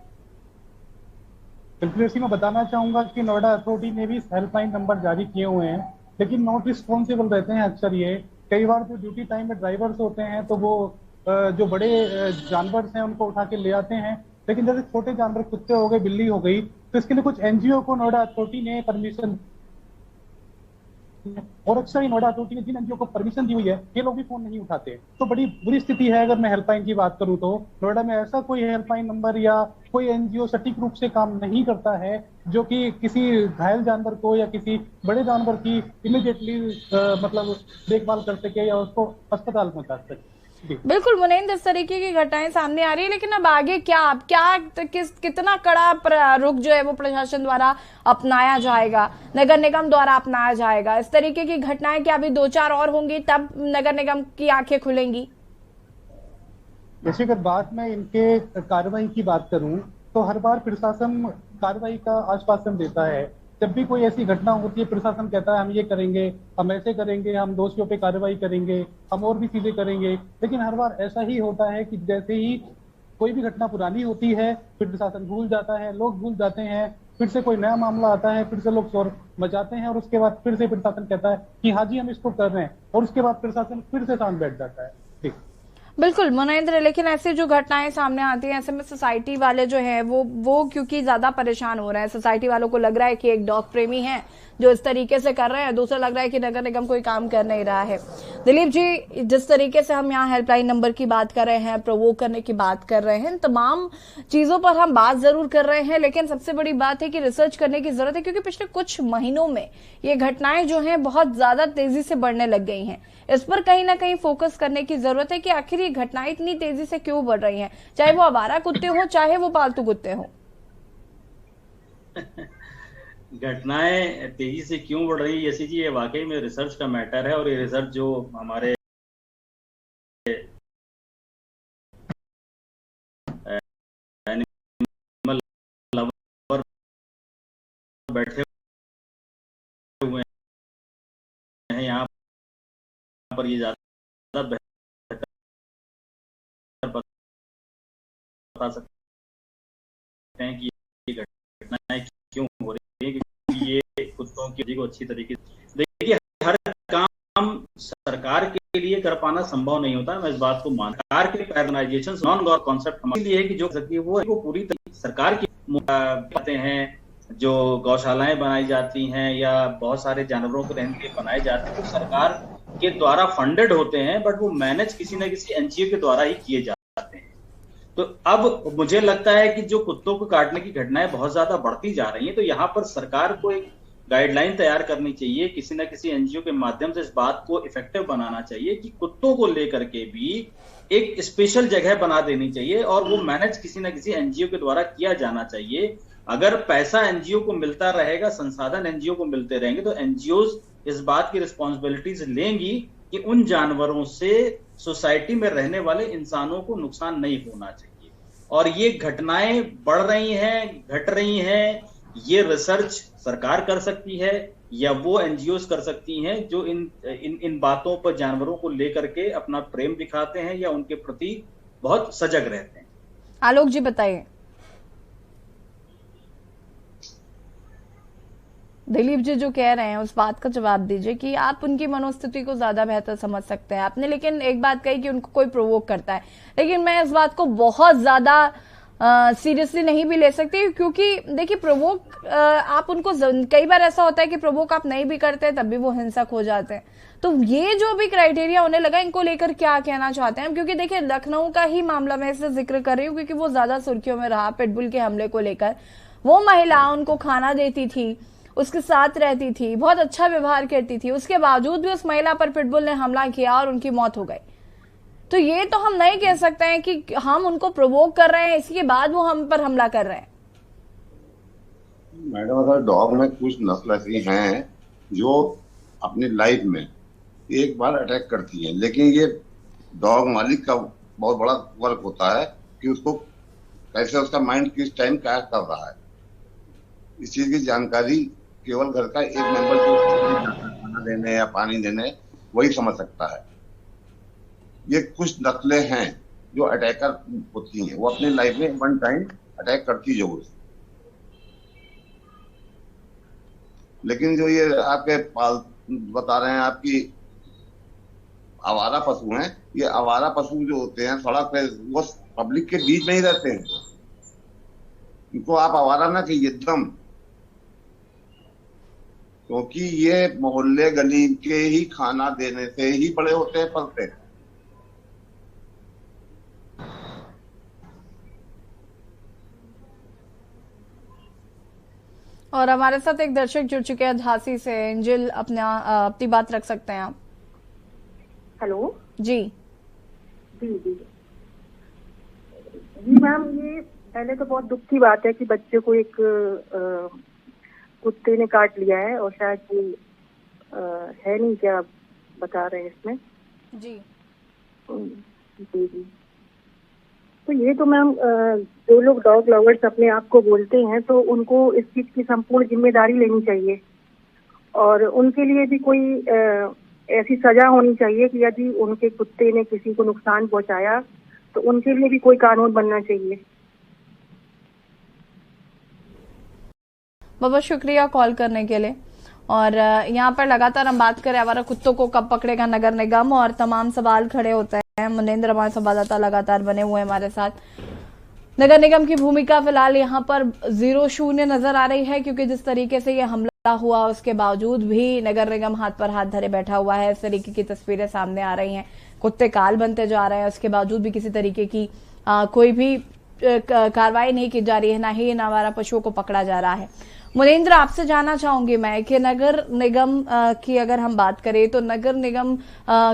बिल्कुल, इसी में बताना चाहूंगा कि नोएडा अथॉरिटी ने भी हेल्पलाइन नंबर जारी किए हुए हैं, लेकिन नॉट रिस्पॉन्सिबल रहते हैं अक्सर ये। कई बार जो ड्यूटी टाइम में ड्राइवर्स होते हैं तो वो जो बड़े जानवर हैं उनको उठा के ले आते हैं, लेकिन जैसे छोटे जानवर कुत्ते हो गए, बिल्ली हो गई, तो इसके लिए कुछ एनजीओ को नोएडा अथॉरिटी ने परमिशन, और अक्सर ही नोएडा अथॉरिटी ने जिन एनजीओ को परमिशन दी हुई है ये लोग भी फोन नहीं उठाते, तो बड़ी बुरी स्थिति है। अगर मैं हेल्पलाइन की बात करूं तो नोएडा में ऐसा कोई हेल्पलाइन नंबर या कोई एनजीओ सटीक रूप से काम नहीं करता है जो कि किसी घायल जानवर को या किसी बड़े जानवर की इमीडिएटली मतलब देखभाल कर सके या उसको अस्पताल पहुंचा सके।
बिल्कुल मुनीन, इस तरीके की घटनाएं सामने आ रही है, लेकिन अब आगे कितना कड़ा रुख जो है वो प्रशासन द्वारा अपनाया जाएगा, नगर निगम द्वारा अपनाया जाएगा? इस तरीके की घटनाएं क्या अभी 2-4 और होंगी तब नगर निगम की आंखें खुलेंगी?
जैसे अगर बात में इनके कार्रवाई की बात करूं तो हर बार प्रशासन कार्रवाई का आश्वासन देता है। जब भी कोई ऐसी घटना होती है प्रशासन कहता है हम ये करेंगे, हम ऐसे करेंगे, हम दोषियों पे कार्रवाई करेंगे, हम और भी चीजें करेंगे, लेकिन हर बार ऐसा ही होता है कि जैसे ही कोई भी घटना पुरानी होती है फिर प्रशासन भूल जाता है, लोग भूल जाते हैं, फिर से कोई नया मामला आता है, फिर से लोग शोर मचाते हैं और उसके बाद फिर से प्रशासन कहता है कि हाँ जी हम इसको कर रहे हैं, और उसके बाद प्रशासन फिर से शांत बैठ जाता है। ठीक,
बिल्कुल मुनेंद्र, लेकिन ऐसे जो घटनाएं सामने आती हैं ऐसे में सोसाइटी वाले जो हैं वो क्योंकि ज्यादा परेशान हो रहे हैं। सोसाइटी वालों को लग रहा है कि एक डॉग प्रेमी है जो इस तरीके से कर रहे हैं, दूसरा लग रहा है कि नगर निगम कोई काम कर नहीं रहा है। दिलीप जी, जिस तरीके से हम यहाँ हेल्पलाइन नंबर की बात कर रहे हैं, प्रोवोक करने की बात कर रहे हैं, तमाम चीजों पर हम बात जरूर कर रहे हैं, लेकिन सबसे बड़ी बात है कि रिसर्च करने की जरूरत है, क्योंकि पिछले कुछ महीनों में ये घटनाएं जो हैं बहुत ज्यादा तेजी से बढ़ने लग गई हैं। इस पर कहीं ना कहीं फोकस करने की जरूरत है कि आखिर ये घटनाएं इतनी तेजी से क्यों बढ़ रही हैं, चाहे वो आवारा कुत्ते हो चाहे वो पालतू कुत्ते हो।
घटनाएं तेजी से क्यों बढ़ रही है यशी जी, ये वाकई में रिसर्च का मैटर है, और ये रिसर्च जो हमारे एनिमल लवर बैठे हुए हैं यहाँ पर ये ज्यादा बेहतर बता सकते हैं कि ये घटनाएं क्यों हो रही है, क्योंकि ये कुत्तों की को अच्छी तरीके से, देखिए हर काम सरकार के लिए कर पाना संभव नहीं होता। मैं इस बात को मानता हूं, सरकार के ऑर्गेनाइजेशन नॉन गवर्नमेंट कॉन्सेप्ट हमारे लिए है कि जो सकती है वो पूरी तरह सरकार की बातें हैं, जो गौशालाएं बनाई जाती हैं या बहुत सारे जानवरों को रहने के लिए बनाए जाते हैं, तो सरकार के द्वारा फंडेड होते हैं, बट वो मैनेज किसी न किसी एनजीओ के द्वारा ही किए जाते हैं। तो अब मुझे लगता है कि जो कुत्तों को काटने की घटनाएं बहुत ज्यादा बढ़ती जा रही हैं, तो यहाँ पर सरकार को एक गाइडलाइन तैयार करनी चाहिए, किसी न किसी एनजीओ के माध्यम से इस बात को इफेक्टिव बनाना चाहिए कि कुत्तों को लेकर के भी एक स्पेशल जगह बना देनी चाहिए और वो मैनेज किसी न किसी एनजीओ के द्वारा किया जाना चाहिए। अगर पैसा एनजीओ को मिलता रहेगा, संसाधन एनजीओ को मिलते रहेंगे, तो एनजीओ इस बात की रिस्पॉन्सिबिलिटीज लेंगी कि उन जानवरों से सोसाइटी में रहने वाले इंसानों को नुकसान नहीं होना चाहिए। और ये घटनाएं बढ़ रही हैं, घट रही हैं, ये रिसर्च सरकार कर सकती है या वो एनजीओज कर सकती हैं जो इन बातों पर जानवरों को लेकर के अपना प्रेम दिखाते हैं या उनके प्रति बहुत सजग रहते हैं।
आलोक जी बताइए। दिलीप जी जो कह रहे हैं उस बात का जवाब दीजिए कि आप उनकी मनोस्थिति को ज्यादा बेहतर समझ सकते हैं। आपने लेकिन एक बात कही कि उनको कोई प्रोवोक करता है, लेकिन मैं इस बात को बहुत ज्यादा सीरियसली नहीं भी ले सकती, क्योंकि देखिए प्रोवोक आप उनको कई बार ऐसा होता है कि प्रोवोक आप नहीं भी करते तब भी वो हिंसक हो जाते हैं। तो ये जो भी क्राइटेरिया उन्हें लगा, इनको लेकर क्या कहना चाहते हैं? क्योंकि देखिए लखनऊ का ही मामला मैं इससे जिक्र कर रही हूँ क्योंकि वो ज्यादा सुर्खियों में रहा पिटबुल के हमले को लेकर। वो महिला उनको खाना देती थी, उसके साथ रहती थी, बहुत अच्छा व्यवहार करती थी, उसके बावजूद भी उस महिला पर पिटबुल ने हमला किया और उनकी मौत हो गई। तो ये तो हम नहीं कह सकते हैं कि हम उनको प्रोवोक कर रहे हैं इसके बाद वो हम पर हमला कर रहे हैं।
मैडम अगर डॉग में कुछ नस्ल ऐसी हैं जो अपनी लाइफ में एक बार अटैक करती है, लेकिन ये डॉग मालिक का बहुत बड़ा वर्क होता है कि उसको कैसे उसका माइंड किस टाइम क्या कर रहा है, इस चीज की जानकारी केवल घर का एक मेंबर जो खाना देने या पानी देने वही समझ सकता है। ये कुछ नस्लें हैं जो अटैकर होती हैं, वो अपनी लाइफ में वन टाइम अटैक करती जरूर, लेकिन जो ये आपके बता रहे हैं आपकी आवारा पशु हैं, ये आवारा पशु जो होते हैं सड़क पे वो पब्लिक के बीच में ही रहते हैं, इनको आप आवारा ना कहिए एकदम, क्योंकि ये मोहल्ले गली के ही खाना देने से ही बड़े होते हैं, पलते हैं।
और हमारे साथ एक दर्शक जुड़ चुके हैं झांसी से, एंजल, अपनी बात रख सकते हैं आप।
हेलो
जी
जी जी जी मैम, ये पहले तो बहुत दुख की बात है कि बच्चे को एक कुत्ते ने काट लिया है और शायद वो है नहीं, क्या बता रहे हैं इसमें।
जी
जी जी तो ये तो मैम जो लोग डॉग लवर्स अपने आप को बोलते हैं तो उनको इस चीज की संपूर्ण जिम्मेदारी लेनी चाहिए और उनके लिए भी कोई ऐसी सजा होनी चाहिए कि यदि उनके कुत्ते ने किसी को नुकसान पहुंचाया तो उनके लिए भी कोई कानून बनना चाहिए।
बहुत शुक्रिया कॉल करने के लिए। और यहाँ पर लगातार हम बात करें आवारा कुत्तों को कब पकड़ेगा नगर निगम, और तमाम सवाल खड़े होते हैं। मुनेंद्र हमारे संवाददाता लगातार बने हुए हैं हमारे साथ। नगर निगम की भूमिका फिलहाल यहाँ पर 0-0 नजर आ रही है, क्योंकि जिस तरीके से ये हमला हुआ उसके बावजूद भी नगर निगम हाथ पर हाथ धरे बैठा हुआ है। इस तरीके की तस्वीरें सामने आ रही हैं, कुत्ते काल बनते जा रहे हैं, उसके बावजूद भी किसी तरीके की कोई भी कार्रवाई नहीं की जा रही है, ना ही इन आवारा पशुओं को पकड़ा जा रहा है। मुनेंद्र, आपसे जानना चाहूंगी मैं कि नगर निगम की अगर हम बात करें तो नगर निगम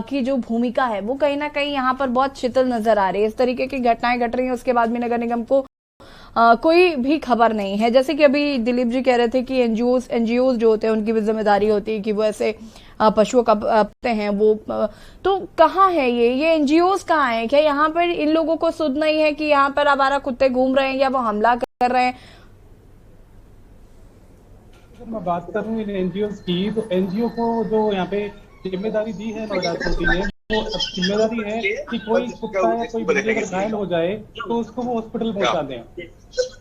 की जो भूमिका है वो कहीं ना कहीं यहाँ पर बहुत शिथिल नजर आ रही है। इस तरीके की घटनाएं घट रही हैं, उसके बाद भी नगर निगम को कोई भी खबर नहीं है। जैसे कि अभी दिलीप जी कह रहे थे कि एनजीओ जो होते हैं उनकी भी जिम्मेदारी होती है कि वो ऐसे पशुओं का पालते हैं। वो तो कहाँ है ये एनजीओज कहाँ है? क्या यहाँ पर इन लोगों को सुध नहीं है कि यहाँ पर आवारा कुत्ते घूम रहे हैं या वो हमला कर रहे हैं?
अगर मैं बात करूं इन एनजीओ की, तो एनजीओ को जो यहाँ पे जिम्मेदारी दी है नोएडा सिटी ने, वो जिम्मेदारी है कि कोई कुत्ता या कोई बच्चे अगर घायल हो जाए तो उसको वो हॉस्पिटल पहुंचा दें।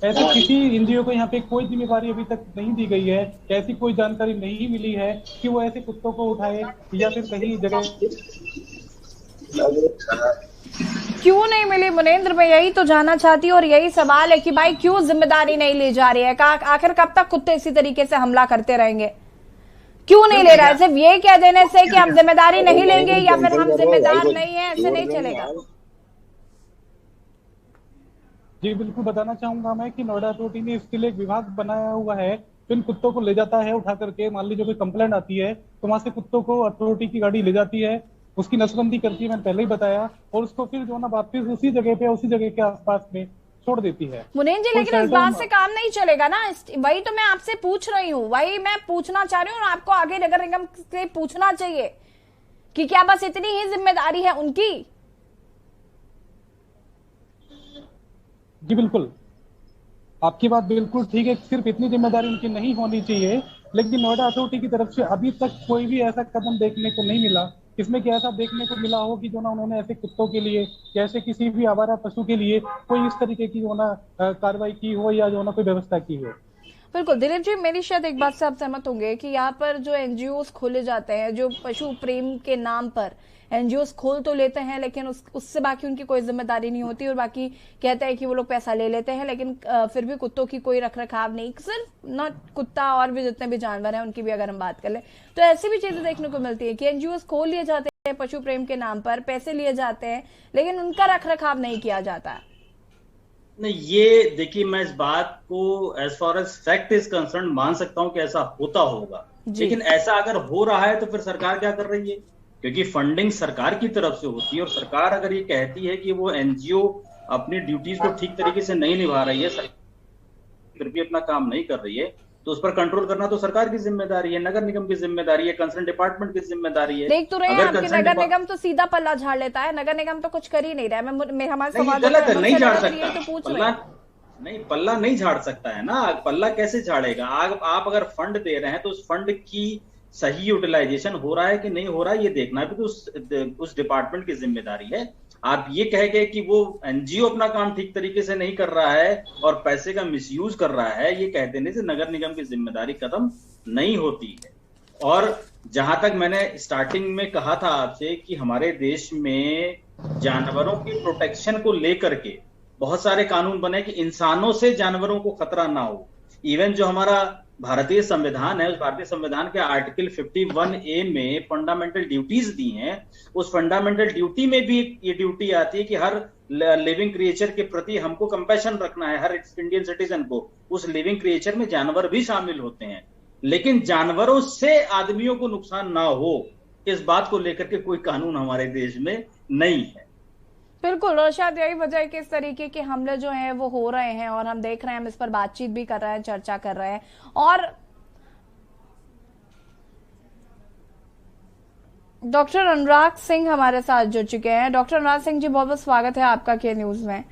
ऐसे किसी एनजीओ को यहाँ पे कोई जिम्मेदारी अभी तक नहीं दी गई है, ऐसी कोई जानकारी नहीं मिली है कि वो ऐसे कुत्तों को उठाए या फिर कहीं जगह।
क्यों नहीं मिली मुनेंद्र? मैं यही तो जानना चाहती हूँ और यही सवाल है कि भाई क्यों जिम्मेदारी नहीं ली जा रही है? आखिर कब तक कुत्ते इसी तरीके से हमला करते रहेंगे? क्यों नहीं ले रहा है? सिर्फ ये कह देने से कि हम जिम्मेदारी नहीं लेंगे या फिर हम जिम्मेदार नहीं है, ऐसे नहीं चलेगा।
जी बिल्कुल, बताना चाहूंगा मैं कि नोएडा अथॉरिटी ने इसके लिए एक विभाग बनाया हुआ है जो इन कुत्तों को ले जाता है उठा करके। मान लीजिए कोई कंप्लेंट आती है तो वहां से कुत्तों को अथॉरिटी की गाड़ी ले जाती है, उसकी नसबंदी करती है, मैंने पहले ही बताया, और उसको फिर जो ना वापस उसी जगह पे उसी जगह के आसपास में छोड़ देती है।
मुनेंद्र जी, लेकिन इस बात से काम नहीं चलेगा ना। वही तो मैं आपसे पूछ रही हूँ, वही मैं पूछना चाह रही हूँ और आपको आगे नगर निगम से पूछना चाहिए कि क्या बस इतनी ही जिम्मेदारी है उनकी?
जी बिल्कुल, आपकी बात बिल्कुल ठीक है। सिर्फ इतनी जिम्मेदारी उनकी नहीं होनी चाहिए, लेकिन नोएडा अथॉरिटी की तरफ से अभी तक कोई भी ऐसा कदम देखने को नहीं मिला इसमें कि ऐसा देखने को मिला हो कि जो ना उन्होंने ऐसे कुत्तों के लिए या ऐसे किसी भी आवारा पशु के लिए कोई इस तरीके की जो ना कार्रवाई की हो या जो ना कोई व्यवस्था की हो।
बिल्कुल दिलीप जी, मेरी शायद एक बात से आप सहमत होंगे कि यहाँ पर जो एनजीओस खोले जाते हैं, जो पशु प्रेम के नाम पर एनजीओस खोल तो लेते हैं, लेकिन उससे बाकी उनकी कोई जिम्मेदारी नहीं होती और बाकी कहते हैं कि वो लोग पैसा ले लेते हैं, लेकिन फिर भी कुत्तों की कोई रखरखाव नहीं। सिर्फ न कुत्ता और भी जितने भी जानवर हैं उनकी भी अगर हम बात कर ले तो ऐसी भी चीजें देखने को मिलती है कि एनजीओस खोल लिए जाते हैं पशु प्रेम के नाम पर, पैसे लिए जाते हैं, लेकिन उनका रखरखाव नहीं किया जाता है।
नहीं, ये देखिए, मैं इस बात को as far as fact is concern मान सकता हूं कि ऐसा होता होगा, लेकिन ऐसा अगर हो रहा है तो फिर सरकार क्या कर रही है? क्योंकि फंडिंग सरकार की तरफ से होती है और सरकार अगर ये कहती है कि वो एनजीओ अपनी ड्यूटीज को ठीक तरीके से नहीं निभा रही है, फिर भी अपना काम नहीं कर रही है, तो उस पर कंट्रोल करना तो सरकार की जिम्मेदारी है, नगर निगम की जिम्मेदारी है, कंसर्न डिपार्टमेंट की जिम्मेदारी है।
देख तो रहे हैं आपके नगर निगम तो सीधा पल्ला झाड़ लेता है, नगर निगम तो कुछ कर ही नहीं रहा है। हमारे सवाल
नहीं झाड़ सकता,
तो पूछ रहे हैं।
नहीं, पल्ला नहीं झाड़ सकता है ना, पल्ला कैसे झाड़ेगा? आप अगर फंड दे रहे हैं तो उस फंड की सही यूटिलाइजेशन हो रहा है कि नहीं हो रहा है, ये देखना भी तो उस डिपार्टमेंट की जिम्मेदारी है। आप ये कह गए कि वो एनजीओ अपना काम ठीक तरीके से नहीं कर रहा है और पैसे का मिसयूज कर रहा है, ये कह देने से नगर निगम की जिम्मेदारी खत्म नहीं होती है। और जहां तक मैंने स्टार्टिंग में कहा था आपसे कि हमारे देश में जानवरों की प्रोटेक्शन को लेकर के बहुत सारे कानून बने कि इंसानों से जानवरों को खतरा ना हो। इवन जो हमारा भारतीय संविधान है, उस भारतीय संविधान के आर्टिकल 51A में फंडामेंटल ड्यूटीज दी हैं, उस फंडामेंटल ड्यूटी में भी ये ड्यूटी आती है कि हर लिविंग क्रिएचर के प्रति हमको कंपैशन रखना है, हर इंडियन सिटीजन को। उस लिविंग क्रिएचर में जानवर भी शामिल होते हैं, लेकिन जानवरों से आदमियों को नुकसान ना हो, इस बात को लेकर के कोई कानून हमारे देश में नहीं है।
बिल्कुल, और शायद यही वजह है कि इस तरीके के हमले जो हैं वो हो रहे हैं और हम देख रहे हैं, हम इस पर बातचीत भी कर रहे हैं, चर्चा कर रहे हैं। और डॉक्टर अनुराग सिंह हमारे साथ जुड़ चुके हैं। डॉक्टर अनुराग सिंह जी, बहुत बहुत स्वागत है आपका के न्यूज में।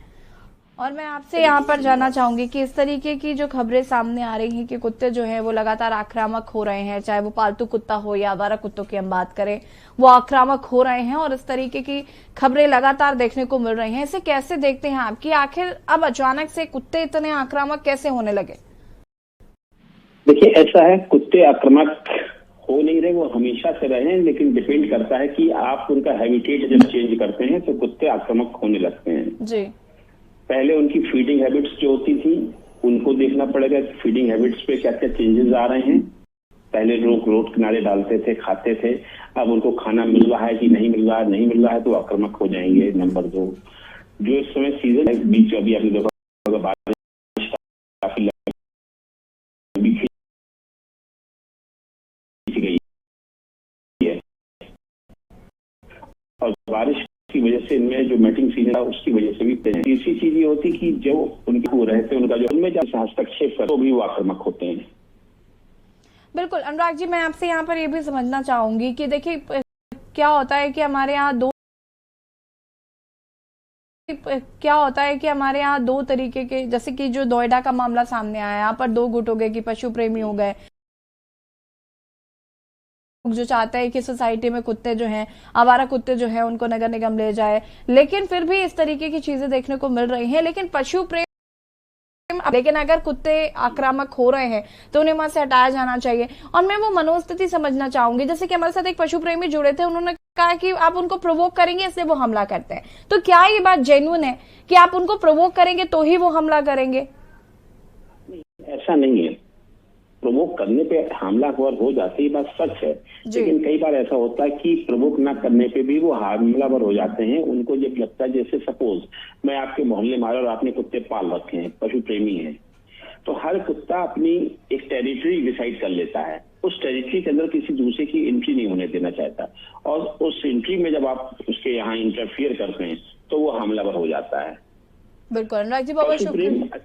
और मैं आपसे यहाँ पर जानना चाहूंगी कि इस तरीके की जो खबरें सामने आ रही हैं कि कुत्ते जो हैं वो लगातार आक्रामक हो रहे हैं, चाहे वो पालतू कुत्ता हो या आवारा कुत्तों की हम बात करें, वो आक्रामक हो रहे हैं और इस तरीके की खबरें लगातार देखने को मिल रही हैं। इसे कैसे देखते हैं आप कि आखिर अब अचानक से कुत्ते इतने आक्रामक कैसे होने लगे?
देखिए, ऐसा है, कुत्ते आक्रामक हो नहीं रहे, वो हमेशा से रहे हैं, लेकिन डिपेंड करता है कि आप उनका हैबिटेट जब चेंज करते हैं तो कुत्ते आक्रामक होने लगते हैं।
जी,
पहले उनकी फीडिंग हैबिट्स जो होती थी उनको देखना पड़ेगा, फीडिंग हैबिट्स पे क्या क्या चेंजेस आ रहे हैं। पहले लोग रोड किनारे डालते थे, खाते थे, अब उनको खाना मिल रहा है कि नहीं मिल रहा है, नहीं मिल रहा है तो आक्रामक हो जाएंगे। नंबर 2, जो इस समय सीजन है, बीच अभी आपने देखा बारिश काफी और बारिश की वजह से इनमें जो मैटिंग सीजन है उसकी वजह से भी तीसरी चीज ये होती कि जो उनके वो रहते हैं, उनका जो उनमें जब हस्तक्षेप कर तो भी वो आक्रामक होते हैं।
बिल्कुल अनुराग जी, मैं आपसे यहाँ पर ये भी समझना चाहूंगी कि देखिए क्या होता है कि हमारे यहाँ दो तरीके के, जैसे कि जो नोएडा का मामला सामने आया, यहाँ पर 2 गुट हो गए कि पशु प्रेमी हो गए, जो चाहते हैं कि सोसाइटी में कुत्ते जो हैं, आवारा कुत्ते जो हैं, उनको नगर निगम ले जाए, लेकिन फिर भी इस तरीके की चीजें देखने को मिल रही हैं। लेकिन पशु प्रेम, लेकिन अगर कुत्ते आक्रामक हो रहे हैं तो उन्हें वहां से हटाया जाना चाहिए। और मैं वो मनोस्थिति समझना चाहूंगी, जैसे कि हमारे साथ एक पशु प्रेमी जुड़े थे, उन्होंने कहा कि आप उनको प्रोवोक करेंगे इसलिए वो हमला करते हैं, तो क्या ये बात जेन्युइन है कि आप उनको प्रोवोक करेंगे तो ही वो हमला करेंगे?
ऐसा नहीं है, प्रवोक करने पे हमला हो जाती है, बात सच है, लेकिन कई बार ऐसा होता है कि प्रवोक ना करने पे भी वो हमलावर हो जाते हैं। उनको जब लगता है, जैसे सपोज मैं आपके मोहल्ले में और आपने कुत्ते पाल रखे हैं, पशु प्रेमी हैं, तो हर कुत्ता अपनी एक टेरिटरी डिसाइड कर लेता है, उस टेरिटरी के अंदर किसी दूसरे की एंट्री नहीं होने देना चाहता, और उस एंट्री में जब आप उसके यहाँ इंटरफियर करते हैं तो वो हमलावर हो जाता है।
बिल्कुल अनुराग जी, बहुत शुक्रिया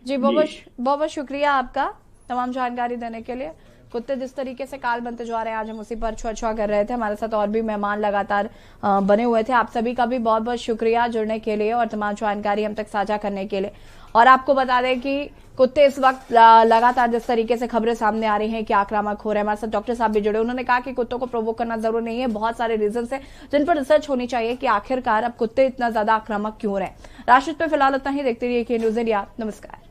जी, बहुत शुक्रिया आपका तमाम जानकारी देने के लिए। कुत्ते जिस तरीके से काल बनते जा रहे हैं, आज हम उसी पर चर्चा कर रहे थे। हमारे साथ और भी मेहमान लगातार बने हुए थे। आप सभी का भी बहुत बहुत शुक्रिया जुड़ने के लिए और तमाम जानकारी हम तक साझा करने के लिए। और आपको बता दें कि कुत्ते इस वक्त लगातार जिस तरीके से खबरें सामने आ रही हैं कि आक्रामक हो रहे हैं, हमारे साथ डॉक्टर साहब भी जुड़े। उन्होंने कहा कि कुत्तों को प्रोवोक करना जरूरी नहीं है, बहुत सारे रीजन है जिन पर रिसर्च होनी चाहिए कि आखिरकार अब कुत्ते इतना ज्यादा आक्रामक क्यों रहे। राष्ट्रहित पे फिलहाल उतना ही। देखते रहिए के न्यूज इंडिया। नमस्कार।